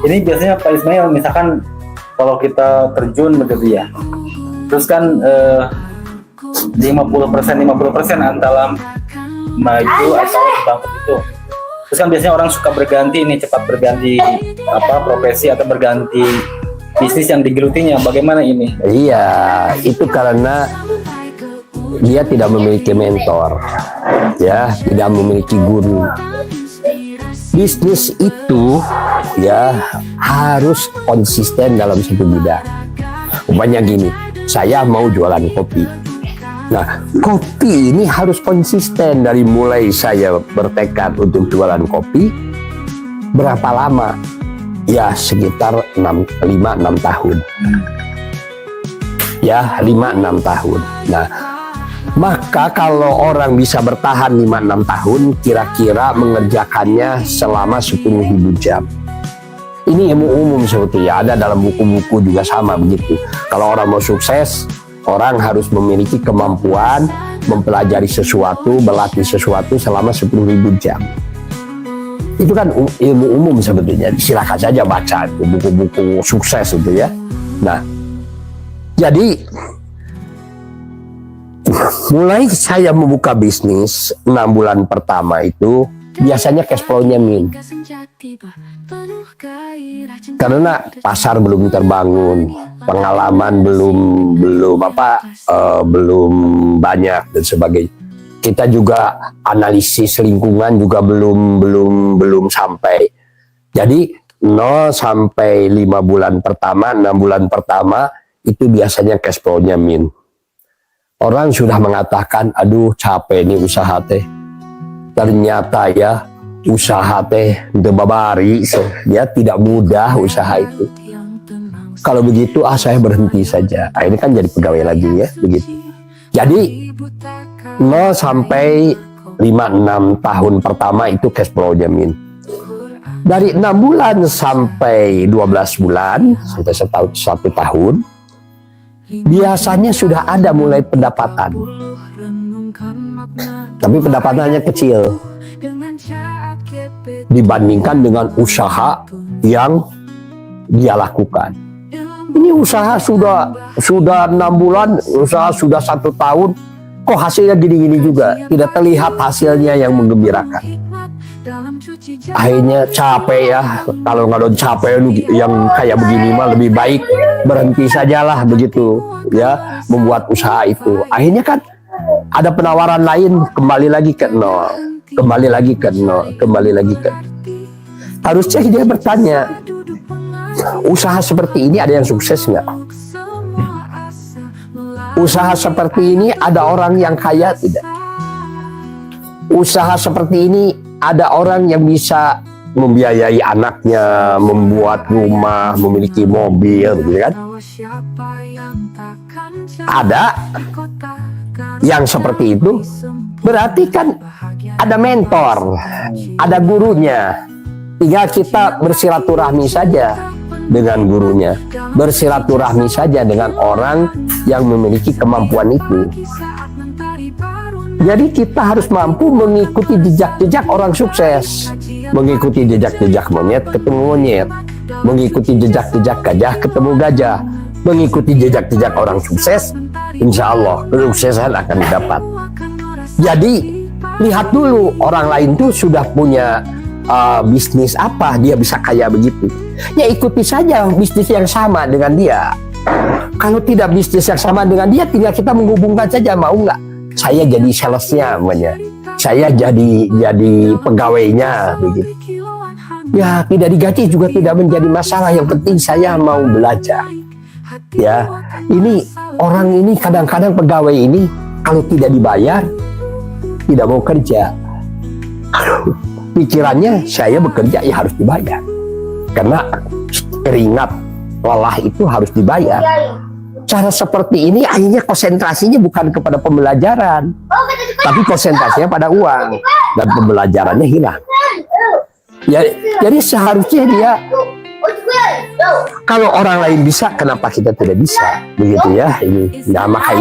Ini biasanya Pak Ismail, misalkan kalau kita terjun begitu ya, terus kan 50% antara maju atau bangkrut itu. Terus kan biasanya orang suka berganti nih, cepat berganti profesi atau berganti bisnis yang digelutinya. Bagaimana ini? Iya, itu karena dia tidak memiliki mentor, ya, tidak memiliki guru. Bisnis itu ya harus konsisten dalam satu bidang. Umpamanya gini, saya mau jualan kopi. Nah, kopi ini harus konsisten dari mulai saya bertekad untuk jualan kopi. Berapa lama? Ya sekitar 5-6 tahun. Ya 5-6 tahun. Nah, maka kalau orang bisa bertahan 5-6 tahun, kira-kira mengerjakannya selama 10.000 jam. Ini ilmu umum sebetulnya, ada dalam buku-buku juga sama begitu. Kalau orang mau sukses, orang harus memiliki kemampuan mempelajari sesuatu, berlatih sesuatu selama 10.000 jam. Itu kan ilmu umum sebetulnya, silakan saja baca itu buku-buku sukses itu ya. Nah, jadi mulai saya membuka bisnis 6 bulan pertama itu biasanya cash flow-nya min. Karena pasar belum terbangun, pengalaman belum banyak dan sebagainya. Kita juga analisis lingkungan juga belum sampai. Jadi 0 sampai 5 bulan pertama, 6 bulan pertama itu biasanya cash flow-nya min. Orang sudah mengatakan, aduh capek nih usaha teh. Ternyata ya usaha teh debabari, ya tidak mudah usaha itu. Kalau begitu saya berhenti saja. Ini kan jadi pegawai lagi ya, begitu. Jadi 0 sampai 5-6 tahun pertama itu cash flow jamin. Dari 6 bulan sampai 12 bulan, sampai 1 tahun, biasanya sudah ada mulai pendapatan. Tapi pendapatannya kecil dibandingkan dengan usaha yang dia lakukan. Ini usaha sudah 6 bulan, usaha sudah 1 tahun, kok hasilnya gini-gini juga, tidak terlihat hasilnya yang menggembirakan. Akhirnya capek ya, kalau nggak ada capek yang kayak begini mah lebih baik berhenti sajalah begitu ya, membuat usaha itu. Akhirnya kan ada penawaran lain, kembali lagi ke nol. Harusnya dia bertanya, usaha seperti ini ada yang sukses nggak? Usaha seperti ini ada orang yang kaya tidak? Usaha seperti ini ada orang yang bisa membiayai anaknya, membuat rumah, memiliki mobil, gitu kan? Ada. yang seperti itu, berarti kan ada mentor, ada gurunya. Tinggal kita bersilaturahmi saja dengan gurunya, bersilaturahmi saja dengan orang yang memiliki kemampuan itu. Jadi kita harus mampu mengikuti jejak-jejak orang sukses, mengikuti jejak-jejak monyet ketemu monyet, mengikuti jejak-jejak gajah ketemu gajah, mengikuti jejak-jejak orang sukses, insya Allah kesuksesan akan didapat. Jadi lihat dulu orang lain tuh sudah punya bisnis apa, dia bisa kaya begitu, ya ikuti saja bisnis yang sama dengan dia. Kalau tidak bisnis yang sama dengan dia, tinggal kita menghubungkan saja, mau nggak saya jadi salesnya, namanya saya jadi pegawainya begitu. Ya tidak digaji juga tidak menjadi masalah, yang penting saya mau belajar. Ya, ini orang ini kadang-kadang pegawai ini kalau tidak dibayar tidak mau kerja. Pikirannya saya bekerja ya harus dibayar, karena keringat lelah itu harus dibayar. Cara seperti ini akhirnya konsentrasinya bukan kepada pembelajaran, tapi konsentrasinya pada uang dan pembelajarannya hilang. Ya, jadi seharusnya dia, kalau orang lain bisa, kenapa kita tidak bisa, begitu ya? Ini, nah maka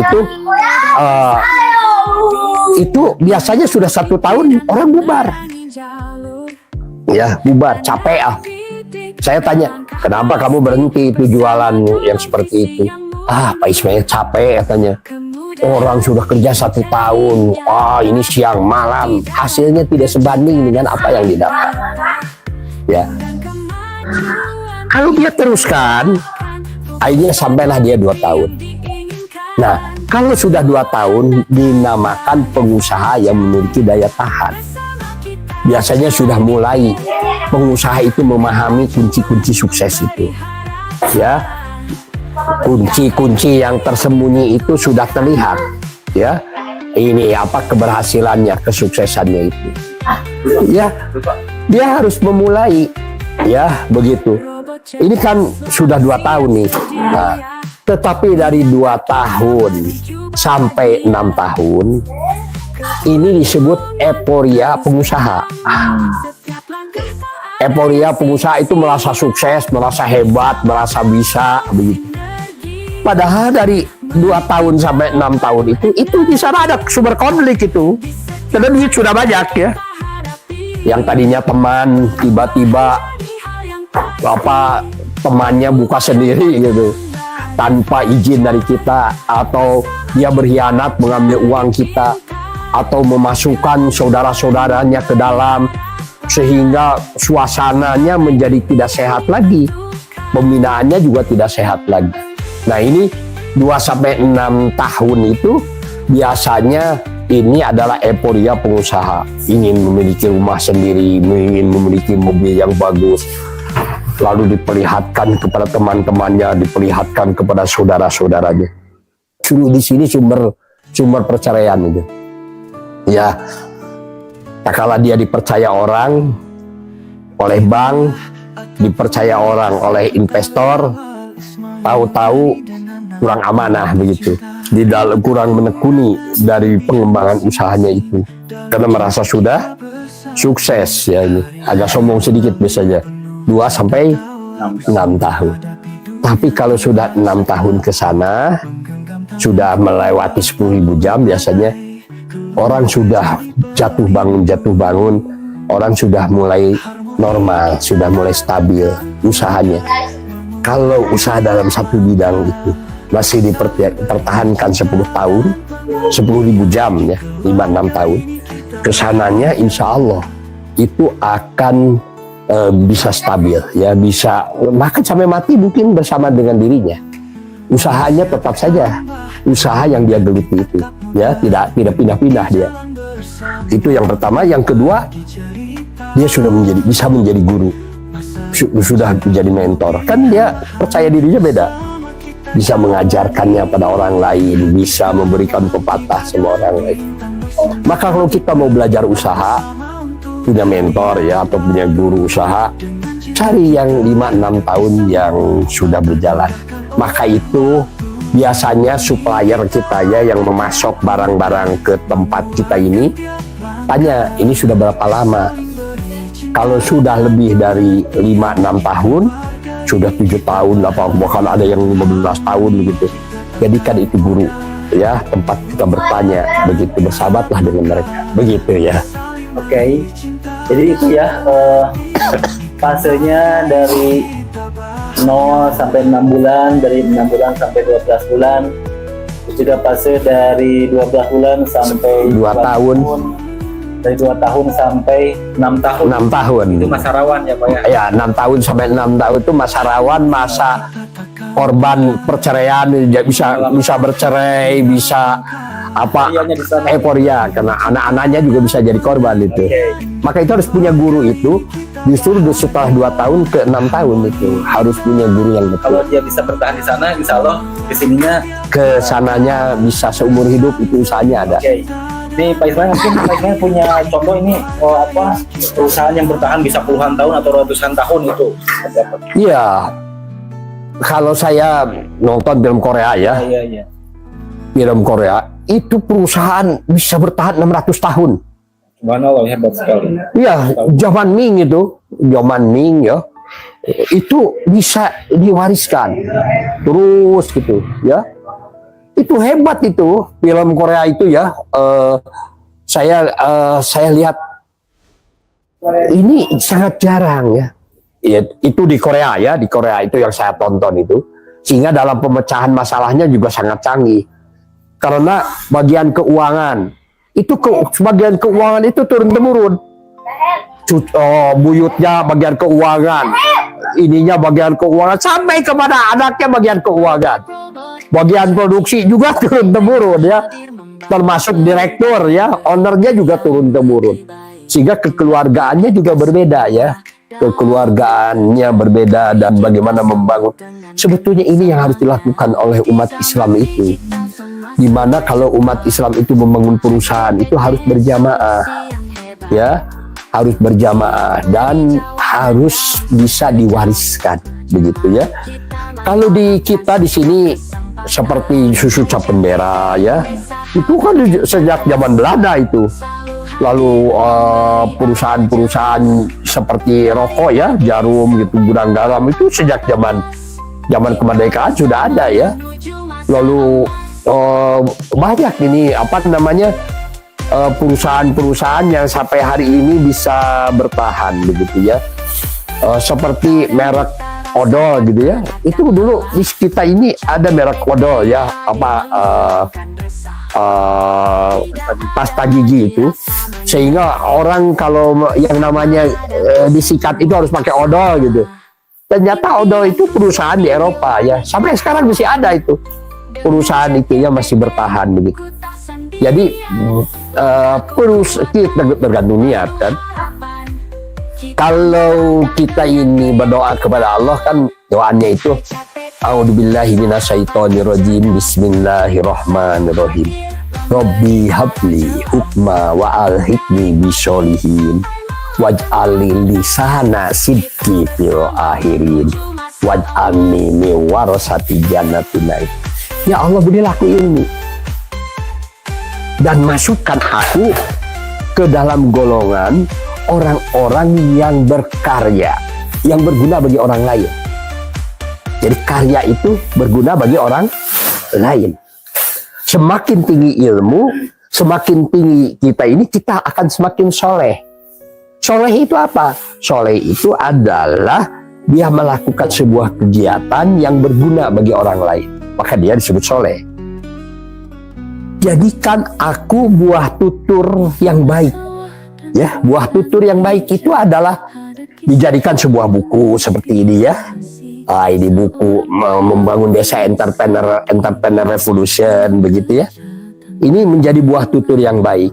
itu biasanya sudah 1 tahun orang bubar, ya bubar, capek ah. Saya tanya, kenapa kamu berhenti itu jualan yang seperti itu? Ah, Pak Ismail capek katanya. Orang sudah kerja 1 tahun, ini siang malam, hasilnya tidak sebanding dengan apa yang didapat. Ya, kalau dia teruskan, akhirnya sampailah dia 2 tahun. Nah, kalau sudah 2 tahun, dinamakan pengusaha yang memiliki daya tahan. Biasanya sudah mulai pengusaha itu memahami kunci-kunci sukses itu. Ya, kunci-kunci yang tersembunyi itu sudah terlihat. Ya, ini apa keberhasilannya, kesuksesannya itu. Ya, dia harus memulai. Ya, begitu. Ini kan sudah 2 tahun nih. Nah, tetapi dari 2 tahun sampai 6 tahun, ini disebut euforia pengusaha. Euforia pengusaha itu merasa sukses, merasa hebat, merasa bisa, begitu. Padahal dari 2 tahun sampai 6 tahun itu di sana ada sumber konflik itu. Karena duit sudah banyak ya. Yang tadinya teman, tiba-tiba temannya buka sendiri gitu, tanpa izin dari kita, atau dia berkhianat mengambil uang kita, atau memasukkan saudara-saudaranya ke dalam, sehingga suasananya menjadi tidak sehat lagi, pembinaannya juga tidak sehat lagi. Nah ini 2-6 tahun itu biasanya ini adalah euforia pengusaha, ingin memiliki rumah sendiri, ingin memiliki mobil yang bagus, lalu diperlihatkan kepada teman-temannya, diperlihatkan kepada saudara-saudaranya. Di sini sumber perceraian itu. Ya, tak kala dia dipercaya orang oleh bank, dipercaya orang oleh investor, tahu-tahu kurang amanah begitu, di dalam kurang menekuni dari pengembangan usahanya itu, karena merasa sudah sukses ya, ini agak sombong sedikit biasanya 2-6 tahun. Tapi kalau sudah 6 tahun ke sana, sudah melewati 10.000 jam biasanya, orang sudah jatuh bangun, orang sudah mulai normal, sudah mulai stabil usahanya. Kalau usaha dalam satu bidang itu masih dipertahankan 10 tahun, 10.000 jam ya, 5-6 tahun, kesananya insya Allah itu akan bisa stabil ya, bisa bahkan sampai mati mungkin bersama dengan dirinya. Usahanya tetap saja usaha yang dia geluti itu ya, tidak pindah-pindah dia. Itu yang pertama. Yang kedua, dia sudah bisa menjadi guru, sudah menjadi mentor, kan dia percaya dirinya beda, bisa mengajarkannya pada orang lain, bisa memberikan pepatah sama orang lain. Maka kalau kita mau belajar usaha, punya mentor ya, atau punya guru usaha, cari yang 5-6 tahun yang sudah berjalan. Maka itu biasanya supplier kita ya yang memasok barang-barang ke tempat kita ini tanya ini sudah berapa lama. Kalau sudah lebih dari 5-6 tahun, sudah 7 tahun, bahkan ada yang 15 tahun begitu. Jadikan itu guru ya, tempat kita bertanya, begitu bersahabatlah dengan mereka, begitu ya. Oke. Jadi itu ya fasenya dari 0 sampai 6 bulan, dari 6 bulan sampai 12 bulan. Terus juga fase dari 12 bulan sampai 2 tahun. Dari 2 tahun sampai 6 tahun. 6 tahun. Itu masa rawan ya Pak ya? Ya, 6 tahun sampai 6 tahun itu masa rawan, masa korban perceraian, bisa bercerai, bisa apa Euforianya di sana. euforia karena anak-anaknya juga bisa jadi korban itu. Maka itu harus punya guru itu justru setelah 2 tahun ke 6 tahun itu harus punya guru yang Kalau betul. dia bisa bertahan di sana, insya Allah kesininya. Kesananya bisa seumur hidup, itu usahanya ada. Oke. Ini Pak Ismail mungkin Pak Ismail punya contoh ini perusahaan yang bertahan bisa puluhan tahun atau ratusan tahun itu. Iya. Kalau saya nonton film Korea ya, Iya. film Korea itu perusahaan bisa bertahan 600 tahun. Subhanallah, hebat sekali. Iya, zaman Ming ya, itu bisa diwariskan terus gitu ya. Itu hebat itu film Korea itu ya. Saya lihat ini sangat jarang ya. Ya, itu di Korea ya, di Korea itu yang saya tonton itu, sehingga dalam pemecahan masalahnya juga sangat canggih. Karena bagian keuangan itu bagian keuangan itu turun temurun. Buyutnya bagian keuangan, ininya bagian keuangan, sampai kepada anaknya bagian keuangan. Bagian produksi juga turun temurun ya, termasuk direktur ya, ownernya juga turun temurun. Sehingga kekeluargaannya juga berbeda ya. Kekeluargaannya berbeda dan bagaimana membangun. Sebetulnya ini yang harus dilakukan oleh umat Islam itu. Dimana kalau umat Islam itu membangun perusahaan itu harus berjamaah, ya, harus berjamaah dan harus bisa diwariskan, begitu ya. Kalau di kita di sini seperti susu cap bendera ya, itu kan sejak zaman Belanda itu. Lalu perusahaan-perusahaan seperti rokok ya, jarum gitu, gudang garam itu sejak zaman kemerdekaan sudah ada ya. Lalu banyak ini perusahaan-perusahaan yang sampai hari ini bisa bertahan begitu ya. Seperti merek odol gitu ya. Itu dulu di kita ini ada merek odol ya, pasta gigi itu, sehingga orang kalau yang namanya disikat itu harus pakai odol gitu. Ternyata odol itu perusahaan di Eropa ya, sampai sekarang masih ada itu perusahaan itu ya, masih bertahan begitu. Jadi kita tergantung niat kan. Kalau kita ini berdoa kepada Allah kan doanya itu A'udzubillahi minasyaitonirrajim, bismillahirrahmanirrahim. Rabbi habli hukma wa alhiqni bisolihin waj'alli lisana sidqi fil akhirin waj'alni min warasati jannatin na'im. Ya Allah, berilah aku ilmu dan masukkan aku ke dalam golongan orang-orang yang berkarya, yang berguna bagi orang lain. Jadi karya itu berguna bagi orang lain. Semakin tinggi ilmu, semakin tinggi kita ini, kita akan semakin soleh. Soleh itu apa? Soleh itu adalah dia melakukan sebuah kegiatan yang berguna bagi orang lain. Maka dia disebut soleh. Jadikan aku buah tutur yang baik. Ya, buah tutur yang baik itu adalah dijadikan sebuah buku seperti ini ya. Ini buku membangun desa entrepreneur revolution begitu ya. Ini menjadi buah tutur yang baik.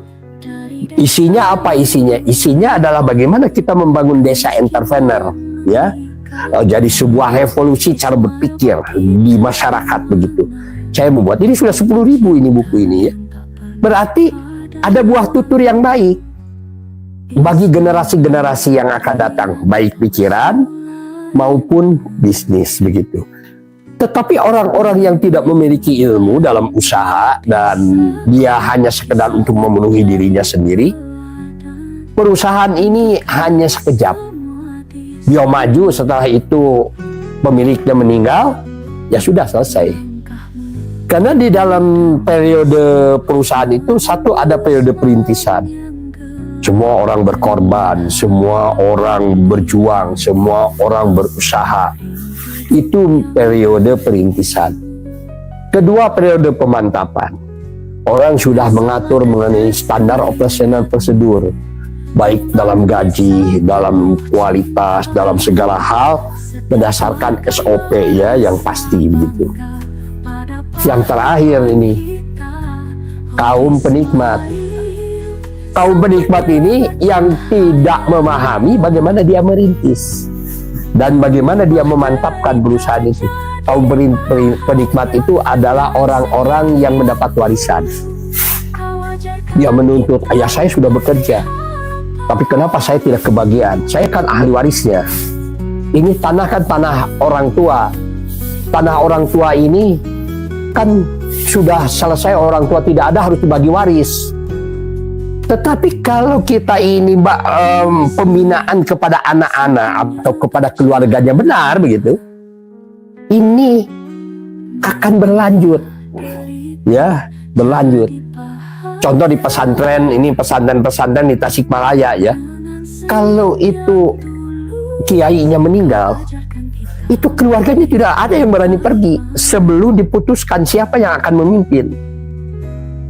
Isinya apa isinya? Isinya adalah bagaimana kita membangun desa entrepreneur ya. Jadi sebuah revolusi cara berpikir di masyarakat begitu. Saya membuat ini sudah 10.000 ini buku ini ya. Berarti ada buah tutur yang baik bagi generasi-generasi yang akan datang, baik pikiran maupun bisnis begitu. Tetapi orang-orang yang tidak memiliki ilmu dalam usaha dan dia hanya sekedar untuk memenuhi dirinya sendiri, perusahaan ini hanya sekejap. Dia maju, setelah itu pemiliknya meninggal, ya sudah selesai. Karena di dalam periode perusahaan itu satu ada periode perintisan. Semua orang berkorban, semua orang berjuang, semua orang berusaha. Itu periode perintisan. Kedua, periode pemantapan. Orang sudah mengatur mengenai standar operasional prosedur, baik dalam gaji, dalam kualitas, dalam segala hal berdasarkan SOP ya yang pasti begitu. Yang terakhir ini kaum penikmat. Kaum penikmat ini yang tidak memahami bagaimana dia merintis dan bagaimana dia memantapkan perusahaan itu. Kaum penikmat itu adalah orang-orang yang mendapat warisan. Dia menuntut, ayah saya sudah bekerja, tapi kenapa saya tidak kebagian? Saya kan ahli warisnya. Ini tanah kan tanah orang tua. Tanah orang tua ini kan sudah selesai, orang tua tidak ada, harus dibagi waris. Tetapi kalau kita ini pembinaan kepada anak-anak atau kepada keluarganya benar begitu, ini akan berlanjut, ya berlanjut. Contoh di pesantren, ini pesantren-pesantren di Tasikmalaya ya. Kalau itu kiainya meninggal, itu keluarganya tidak ada yang berani pergi sebelum diputuskan siapa yang akan memimpin,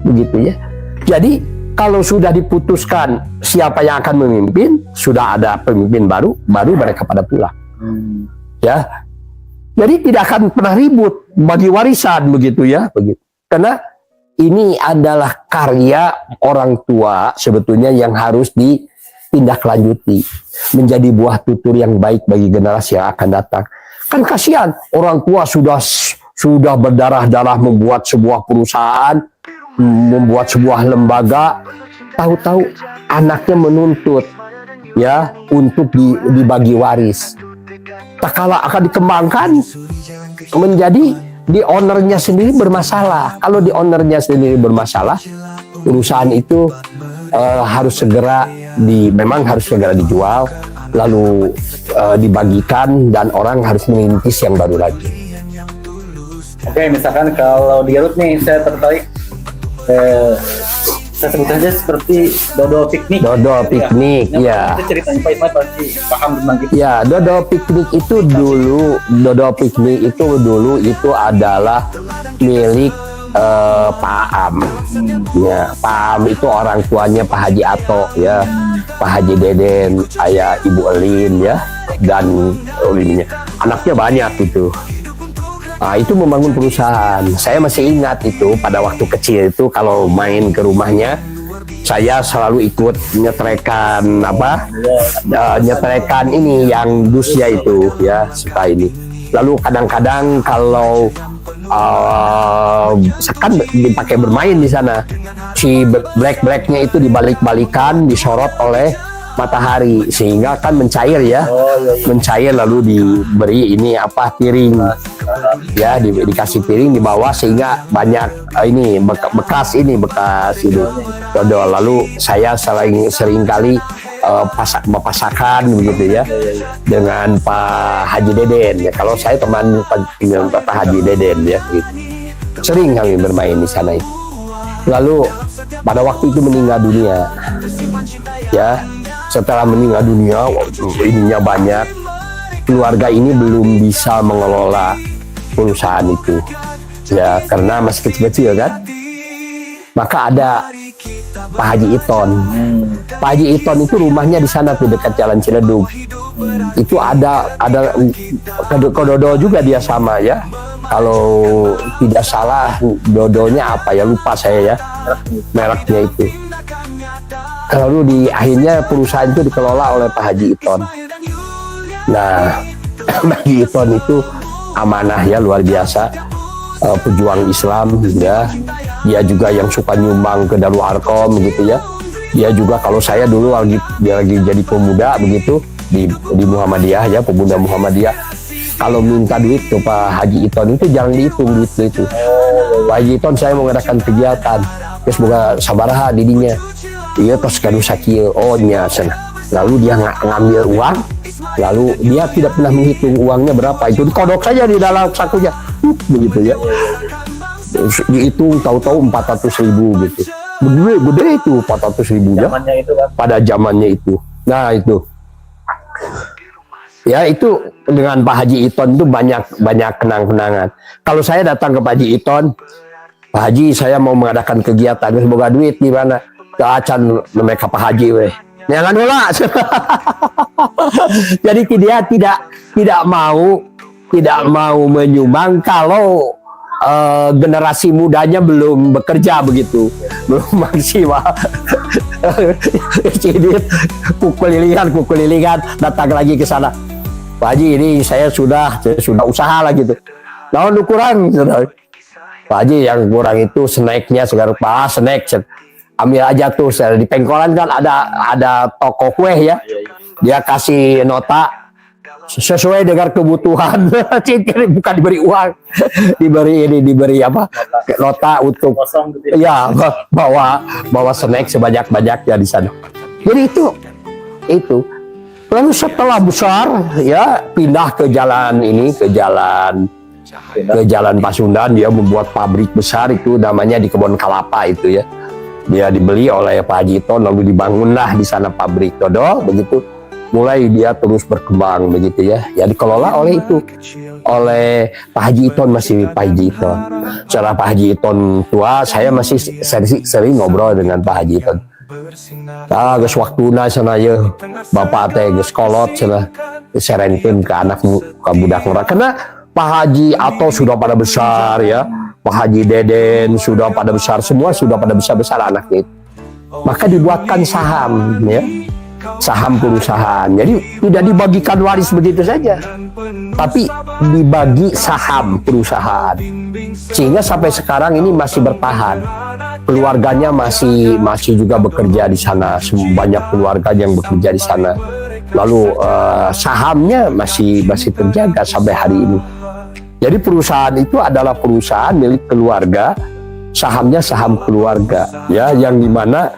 begitu ya. Jadi kalau sudah diputuskan siapa yang akan memimpin, sudah ada pemimpin baru mereka pada pulang. Ya. Jadi tidak akan pernah ribut bagi warisan begitu ya, begitu. Karena ini adalah karya orang tua sebetulnya yang harus ditindaklanjuti menjadi buah tutur yang baik bagi generasi yang akan datang. Kan kasihan orang tua sudah berdarah-darah membuat sebuah perusahaan, membuat sebuah lembaga, tahu-tahu anaknya menuntut ya untuk dibagi waris. Tak kala akan dikembangkan menjadi di ownernya sendiri bermasalah. Kalau di ownernya sendiri bermasalah, perusahaan itu harus segera memang harus segera dijual, lalu dibagikan dan orang harus merintis yang baru lagi. Oke, misalkan kalau di Garut nih saya tertarik, saya sebut saja seperti dodol piknik. Dodol piknik, ya. Itu ceritanya Pak Ismail pasti paham tentang itu. Ya, dodol piknik itu dulu adalah milik Pak Am. Ya, Pak Am itu orang tuanya Pak Haji Ato ya, Pak Haji Deden, ayah Ibu Elin ya, dan ininya anaknya banyak itu. Nah, itu membangun perusahaan. Saya masih ingat itu pada waktu kecil itu kalau main ke rumahnya, saya selalu ikut nyetrekan nyetrekan ini yang dusnya itu ya, suka ini. Lalu kadang-kadang kalau kan dipakai bermain di sana, si black-blacknya itu dibalik-balikan, disorot oleh matahari sehingga kan mencair ya, mencair lalu diberi ini piring ya, dikasih piring di bawah sehingga banyak ini bekas dodol. Lalu saya sering kali pasakan begitu ya dengan Pak Haji Deden ya. Kalau saya teman Pak Haji Deden ya gitu. Sering kami bermain di sana itu. Lalu pada waktu itu meninggal dunia ya. Setelah meninggal dunia, ininya banyak, keluarga ini belum bisa mengelola perusahaan itu ya, karena masih kecil-kecil kan. Maka ada Pak Haji Iton. Pak Haji Iton itu rumahnya di sana tuh dekat Jalan Ciledug. Itu ada dodol juga dia sama ya. Kalau tidak salah dodolnya apa ya, lupa saya ya mereknya itu. Lalu di akhirnya perusahaan itu dikelola oleh Pak Haji Iton. Nah, Pak Haji Iton itu amanah ya, luar biasa, pejuang Islam ya. Dia juga yang suka nyumbang ke Darul Arkom gitu ya. Dia juga, kalau saya dulu dia lagi jadi pemuda begitu di Muhammadiyah ya, pemuda Muhammadiyah. kalau minta duit ke Pak Haji Iton itu jangan dihitung duit itu. Pak Haji Iton saya mau mengadakan kegiatan, terus buka sabaraha didinya. Iya terus kadu sakieu, oh nya sana. Lalu dia ngambil uang, lalu dia tidak pernah menghitung uangnya berapa, itu dikodok saja di dalam sakunya, begitu ya. Dihitung tahu-tahu 400.000 gitu. Gede itu 400.000 ya. Zamannya itu kan. Pada zamannya itu. Nah itu. Ya itu dengan Pak Haji Iton itu banyak kenang-kenangan. Kalau saya datang ke Pak Haji Iton, Pak Haji saya mau mengadakan kegiatan, semoga duit di mana? Ke acan mereka Pak Haji weh. Jangan nolak. Jadi dia tidak mau menyumbang kalau generasi mudanya belum bekerja begitu, belum maksimal. Cidit kukelilingan datang lagi ke sana. Pak Haji ini saya sudah usaha lah gitu. Naon kurang sudah. Pak Haji yang kurang itu snacknya segar Pak snack. Ambil aja tuh di pengkolan kan ada toko kue ya. Dia kasih nota sesuai dengan kebutuhan. Bukan diberi uang, diberi apa? Nota untuk ya bawa snack sebanyak-banyaknya di sana. Jadi itu. Lalu setelah besar ya pindah ke jalan Pasundan, dia membuat pabrik besar itu namanya di Kebon Kelapa itu ya. Dia dibeli oleh Pak Haji Iton, lalu dibangunlah di sana pabrik dodol begitu. Mulai dia terus berkembang begitu ya. Ya dikelola oleh oleh Pak Haji Iton, masih Pak Haji Iton. Setelah Pak Haji Iton tua, saya masih sering ngobrol dengan Pak Haji Iton. Geus waktuna sana ya. Bapak teh geus kolot sana. Serengkeun ke anak ke budak murah. Karena Pak Haji Ato sudah pada besar ya. Pak Haji Deden sudah pada besar, semua sudah pada besar anaknya itu. Maka dibuatkan saham ya. Saham perusahaan. Jadi tidak dibagikan waris begitu saja, tapi dibagi saham perusahaan. Sehingga sampai sekarang ini masih bertahan. Keluarganya masih juga bekerja di sana. Banyak keluarga yang bekerja di sana. Lalu sahamnya masih terjaga sampai hari ini. Jadi perusahaan itu adalah perusahaan milik keluarga, sahamnya saham keluarga, ya, yang dimana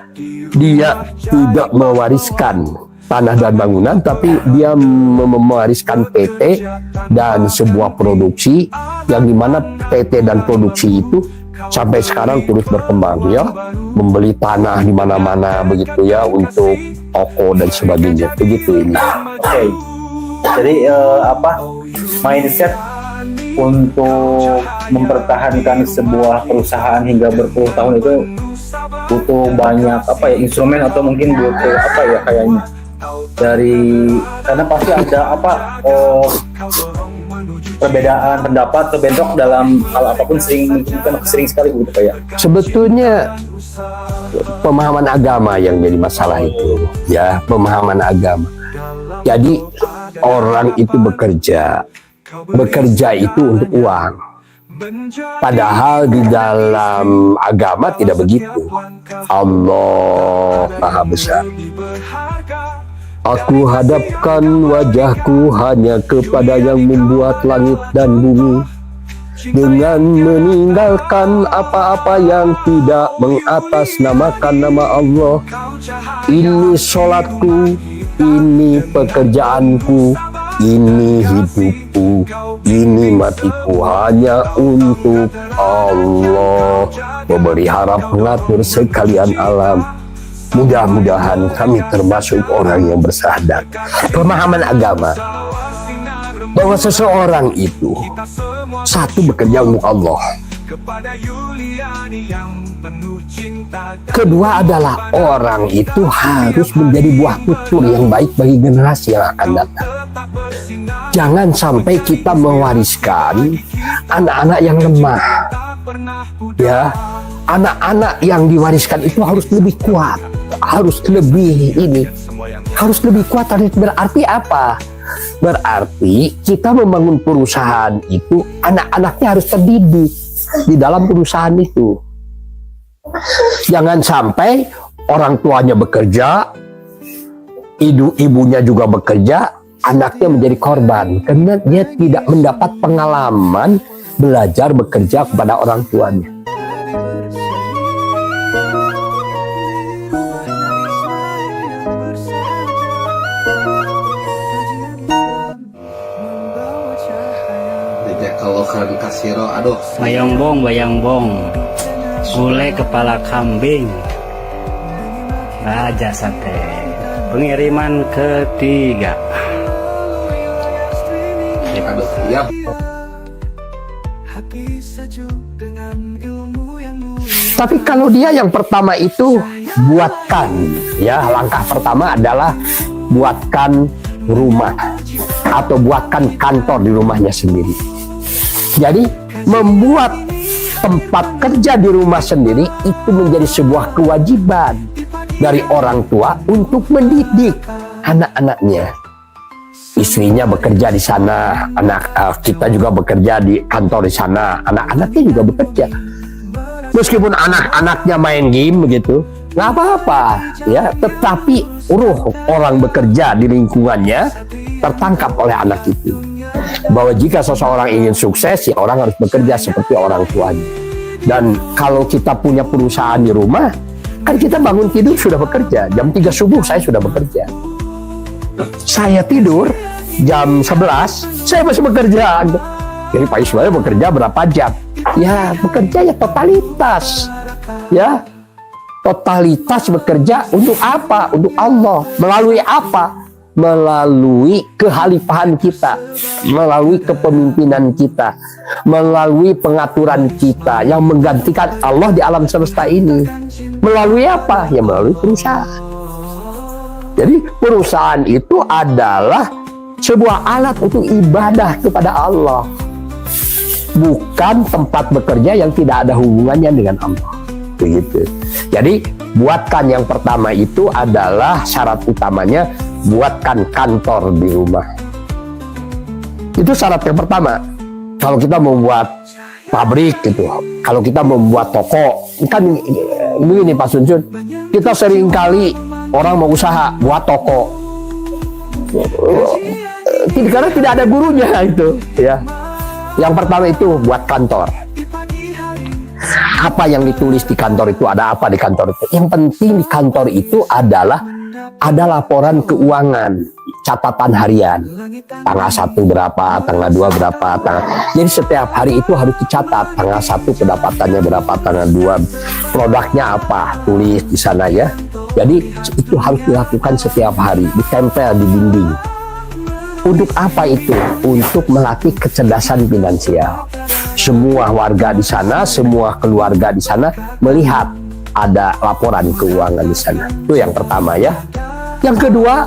dia tidak mewariskan tanah dan bangunan, tapi dia mewariskan PT dan sebuah produksi, yang dimana PT dan produksi itu sampai sekarang terus berkembang, ya, membeli tanah di mana-mana begitu ya untuk toko dan sebagainya, begitu ini. Oke. Jadi mindset untuk mempertahankan sebuah perusahaan hingga berpuluh tahun itu butuh banyak instrumen, atau mungkin butuh kayaknya karena pasti ada perbedaan pendapat atau bentrok dalam hal apapun, sering sekali begitu kayak. Sebetulnya pemahaman agama yang jadi masalah itu, ya, pemahaman agama. Jadi orang itu bekerja itu untuk uang. Padahal di dalam agama tidak begitu. Allah Maha Besar. Aku hadapkan wajahku hanya kepada yang membuat langit dan bumi, dengan meninggalkan apa-apa yang tidak mengatasnamakan nama Allah. Ini sholatku, ini pekerjaanku, ini hidupku, ini matiku, hanya untuk Allah. Memberi harap mengatur sekalian alam. Mudah-mudahan kami termasuk orang yang bersahadat. Pemahaman agama bahwa seseorang itu satu bekerja untuk Allah, kedua adalah orang itu harus menjadi buah tutur yang baik bagi generasi yang akan datang. Jangan sampai kita mewariskan anak-anak yang lemah, ya. Anak-anak yang diwariskan itu harus lebih kuat, harus lebih kuat. Berarti apa? Berarti kita membangun perusahaan itu, anak-anaknya harus terdidik di dalam perusahaan itu. Jangan sampai orang tuanya bekerja, ibunya juga bekerja, anaknya menjadi korban karena dia tidak mendapat pengalaman belajar bekerja kepada orang tuanya. Kalau kalian kasiro, aduh, bayang-bong, gulai kepala kambing, raja sate, pengiriman ketiga. aduh, ya. Tapi kalau dia yang pertama itu buatkan, ya langkah pertama adalah buatkan rumah atau buatkan kantor di rumahnya sendiri. Jadi membuat tempat kerja di rumah sendiri itu menjadi sebuah kewajiban dari orang tua untuk mendidik anak-anaknya. Istrinya bekerja di sana, kita juga bekerja di kantor di sana, anak-anaknya juga bekerja. Meskipun anak-anaknya main game begitu, nggak apa-apa, ya. Tetapi orang bekerja di lingkungannya tertangkap oleh anak itu. Bahwa jika seseorang ingin sukses, ya orang harus bekerja seperti orang tuanya. Dan kalau kita punya perusahaan di rumah, kan kita bangun tidur sudah bekerja. Jam 3 subuh saya sudah bekerja. Saya tidur jam 11, saya masih bekerja. Jadi Pak Ismail bekerja berapa jam? Ya bekerja ya totalitas. Ya totalitas bekerja untuk apa? Untuk Allah. Melalui apa? Melalui kehalifahan kita, melalui kepemimpinan kita, melalui pengaturan kita yang menggantikan Allah di alam semesta ini. Melalui apa? Ya melalui perusahaan. Jadi perusahaan itu adalah sebuah alat untuk ibadah kepada Allah, bukan tempat bekerja yang tidak ada hubungannya dengan Allah. Begitu. Jadi buatkan yang pertama itu adalah syarat utamanya, buatkan kantor di rumah. Itu syarat yang pertama. Kalau kita membuat pabrik gitu, kalau kita membuat toko, kan begini Pak Sunsun, kita sering kali orang mau usaha buat toko, karena tidak ada gurunya itu, ya. Yang pertama itu buat kantor. Apa yang ditulis di kantor itu, ada apa di kantor itu? Yang penting di kantor itu adalah ada laporan keuangan, catatan harian, tanggal 1 berapa, tanggal 2 berapa, jadi setiap hari itu harus dicatat, tanggal 1 pendapatannya berapa, tanggal 2 produknya apa, tulis di sana ya. Jadi itu harus dilakukan setiap hari, ditempel di dinding. Untuk apa itu? Untuk melatih kecerdasan finansial. Semua warga di sana, semua keluarga di sana melihat ada laporan keuangan di sana. Itu yang pertama ya. Yang kedua,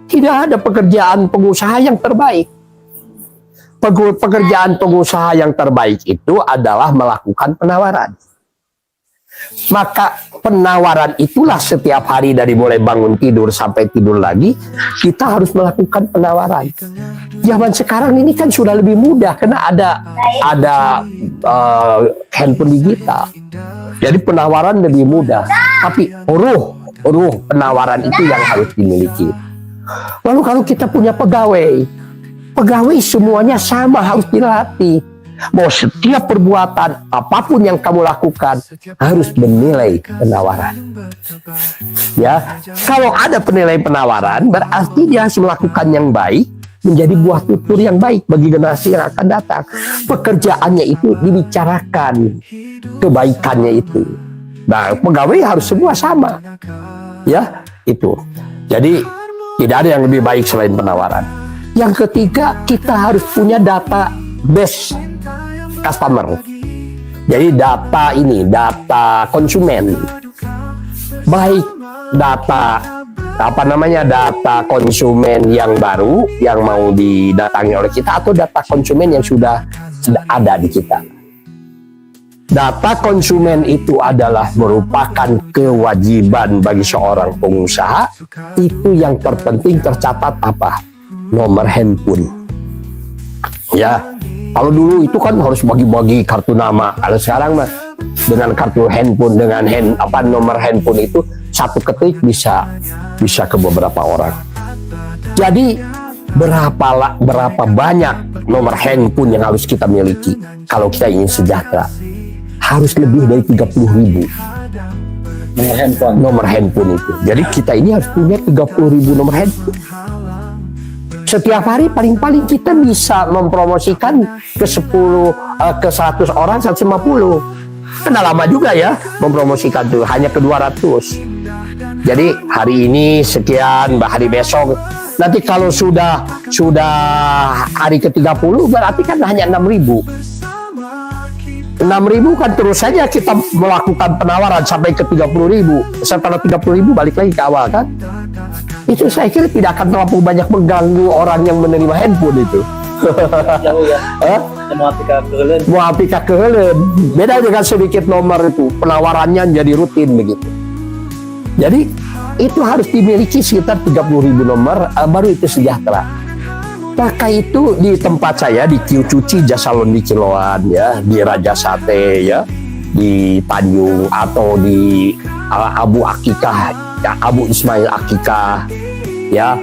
tidak ada pekerjaan pengusaha yang terbaik. Pekerjaan pengusaha yang terbaik itu adalah melakukan penawaran. Maka penawaran itulah setiap hari dari mulai bangun tidur sampai tidur lagi, kita harus melakukan penawaran. Zaman sekarang ini kan sudah lebih mudah karena ada handphone digital. Jadi penawaran lebih mudah. Tapi ruh penawaran itu yang harus dimiliki. Lalu kalau kita punya pegawai semuanya sama, harus dilatih. Bahwa setiap perbuatan apapun yang kamu lakukan harus bernilai penawaran. Ya, kalau ada penilaian penawaran berarti dia harus melakukan yang baik, menjadi buah tutur yang baik bagi generasi yang akan datang. Pekerjaannya itu dibicarakan kebaikannya itu. Nah, pegawai harus semua sama. Ya, itu. Jadi tidak ada yang lebih baik selain penawaran. Yang ketiga, kita harus punya data base customer. Jadi data konsumen. Baik data data konsumen yang baru yang mau didatangi oleh kita atau data konsumen yang sudah ada di kita. Data konsumen itu adalah merupakan kewajiban bagi seorang pengusaha. Itu yang terpenting tercatat apa? Nomor handphone. Ya, kalau dulu itu kan harus bagi-bagi kartu nama. Kalau sekarang mah dengan kartu handphone, dengan nomor handphone itu satu ketik bisa ke beberapa orang. Jadi berapa banyak nomor handphone yang harus kita miliki kalau kita ingin sejahtera? Harus lebih dari 30.000 nomor handphone itu. Jadi kita ini harus punya 30.000 nomor handphone. Setiap hari paling-paling kita bisa mempromosikan ke 100 orang 150. Kan lama juga ya mempromosikan tuh, hanya ke 200. Jadi hari ini sekian, hari besok. Nanti kalau sudah hari ke-30 berarti kan hanya 6.000. 6.000 kan terus saja kita melakukan penawaran sampai ke 30.000. Setelah 30.000 balik lagi ke awal kan. Itu saya kira tidak akan terlalu banyak mengganggu orang yang menerima handphone itu. Jauh ya. Mau apika kehelen. Beda dengan sedikit nomor itu, penawarannya jadi rutin begitu. Jadi itu harus dimiliki sekitar 30.000 nomor, baru itu sejahtera. Maka itu di tempat saya di Kiu Cuci Jasalon di Ciloan ya, di Raja Sate ya, di Tanjung atau di Abu Akikah, ya, Abu Ismail Akikah ya,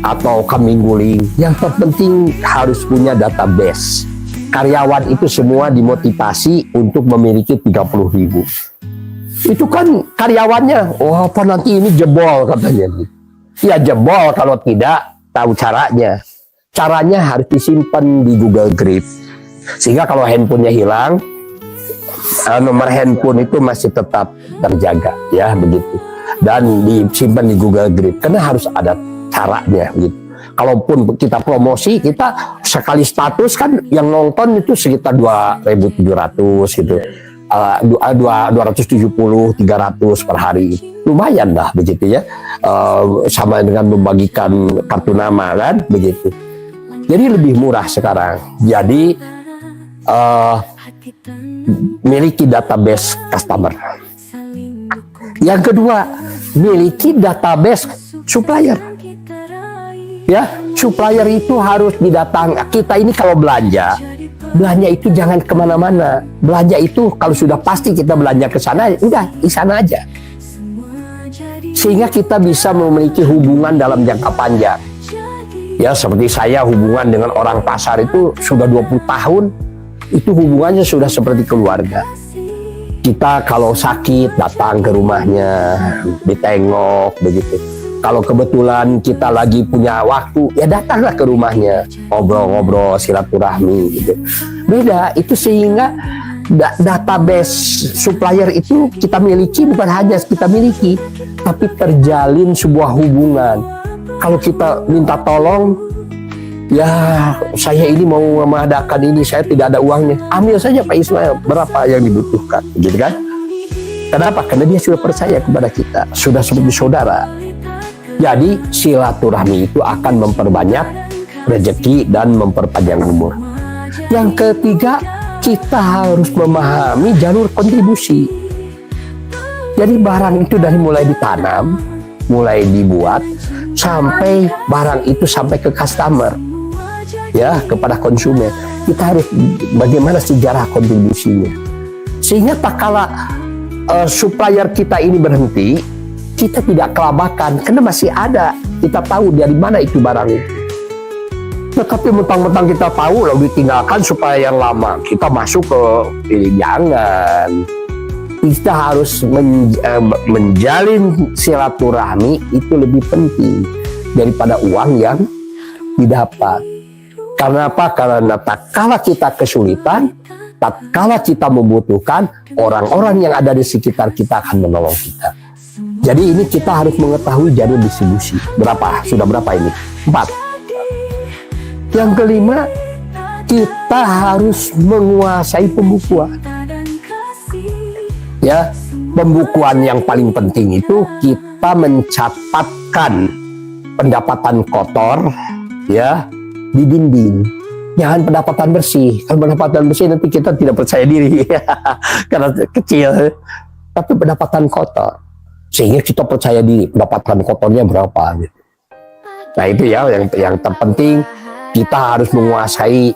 atau Kambing Guling. Yang terpenting harus punya database. Karyawan itu semua dimotivasi untuk memiliki 30.000. Itu kan karyawannya, oh apa nanti ini jebol katanya. Ya jebol kalau tidak tahu caranya. Caranya harus disimpan di Google Drive. Sehingga kalau handphonenya hilang, nomor handphone itu masih tetap terjaga ya begitu. Dan disimpan di Google Drive. Karena harus ada caranya gitu. Kalaupun kita promosi, kita sekali status kan yang nonton itu sekitar 2.700 gitu. 270, 300 per hari. Lumayan lah begitu ya. Sama dengan membagikan kartu nama kan begitu. Jadi lebih murah sekarang. Jadi miliki database customer. Yang kedua, miliki database supplier. Ya, supplier itu harus didatang. Kita ini kalau belanja itu jangan kemana-mana. Belanja itu kalau sudah pasti kita belanja ke sana, udah di sana aja. Sehingga kita bisa memiliki hubungan dalam jangka panjang. Ya, seperti saya hubungan dengan orang pasar itu sudah 20 tahun. Itu hubungannya sudah seperti keluarga. Kita kalau sakit datang ke rumahnya, ditengok begitu. Kalau kebetulan kita lagi punya waktu, ya datanglah ke rumahnya, ngobrol-ngobrol, silaturahmi gitu. Beda itu, sehingga database supplier itu kita miliki, bukan hanya kita miliki, tapi terjalin sebuah hubungan. Kalau kita minta tolong, ya saya ini mau mengadakan ini, saya tidak ada uangnya, ambil saja Pak Ismail berapa yang dibutuhkan, gitu kan? Kenapa? Karena dia sudah percaya kepada kita, sudah seperti saudara. Jadi silaturahmi itu akan memperbanyak rezeki dan memperpanjang umur. Yang ketiga, kita harus memahami jalur kontribusi. Jadi barang itu dari mulai ditanam, mulai dibuat, sampai barang itu sampai ke customer, ya, kepada konsumen. Kita harus bagaimana sejarah kontribusinya. Sehingga tak kala supplier kita ini berhenti, kita tidak kelabakan, karena masih ada. Kita tahu dari mana itu barang itu. Tetapi mentang-mentang kita tahu lalu ditinggalkan supaya yang lama, kita masuk ke ini, jangan. Kita harus menjalin silaturahmi itu lebih penting daripada uang yang didapat. Karena apa? Karena tatkala kita kesulitan, tatkala kita membutuhkan, orang-orang yang ada di sekitar kita akan menolong kita. Jadi ini kita harus mengetahui jalur distribusi. Berapa? Sudah berapa ini? 4. Yang kelima, kita harus menguasai pembukuan. Ya, pembukuan yang paling penting itu kita mencatatkan pendapatan kotor ya di dinding. Jangan pendapatan bersih. Kalau pendapatan bersih nanti kita tidak percaya diri karena kecil. Tapi pendapatan kotor, sehingga kita percaya diri pendapatan kotornya berapa gitu. Nah itu ya yang terpenting, kita harus menguasai